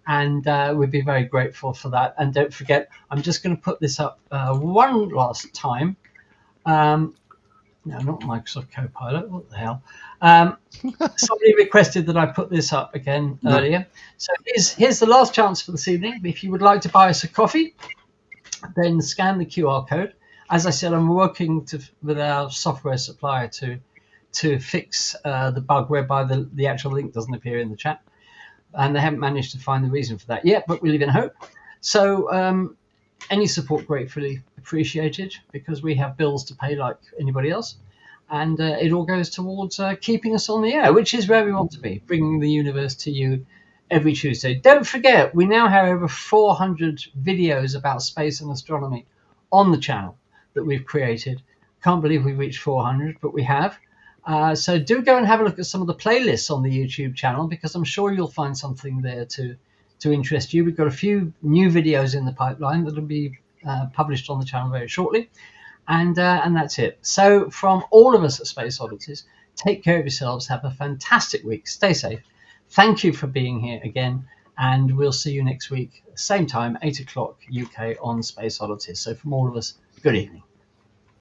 Speaker 1: And we'd be very grateful for that. And don't forget, I'm just going to put this up one last time. No, not Microsoft Copilot. What the hell? Somebody requested that I put this up again earlier. So here's the last chance for this evening. If you would like to buy us a coffee, then scan the QR code. As I said, I'm working with our software supplier to fix the bug whereby the actual link doesn't appear in the chat. And they haven't managed to find the reason for that yet, but we live in hope. So any support gratefully appreciated, because we have bills to pay like anybody else. And it all goes towards keeping us on the air, which is where we want to be, bringing the universe to you every Tuesday. Don't forget, we now have over 400 videos about space and astronomy on the channel that we've created. Can't believe we reached 400, but we have. So do go and have a look at some of the playlists on the YouTube channel, because I'm sure you'll find something there to interest you. We've got a few new videos in the pipeline that will be published on the channel very shortly. And that's it. So from all of us at Space Oddities, take care of yourselves. Have a fantastic week. Stay safe. Thank you for being here again. And we'll see you next week, same time, 8 o'clock UK on Space Oddities. So from all of us, good evening.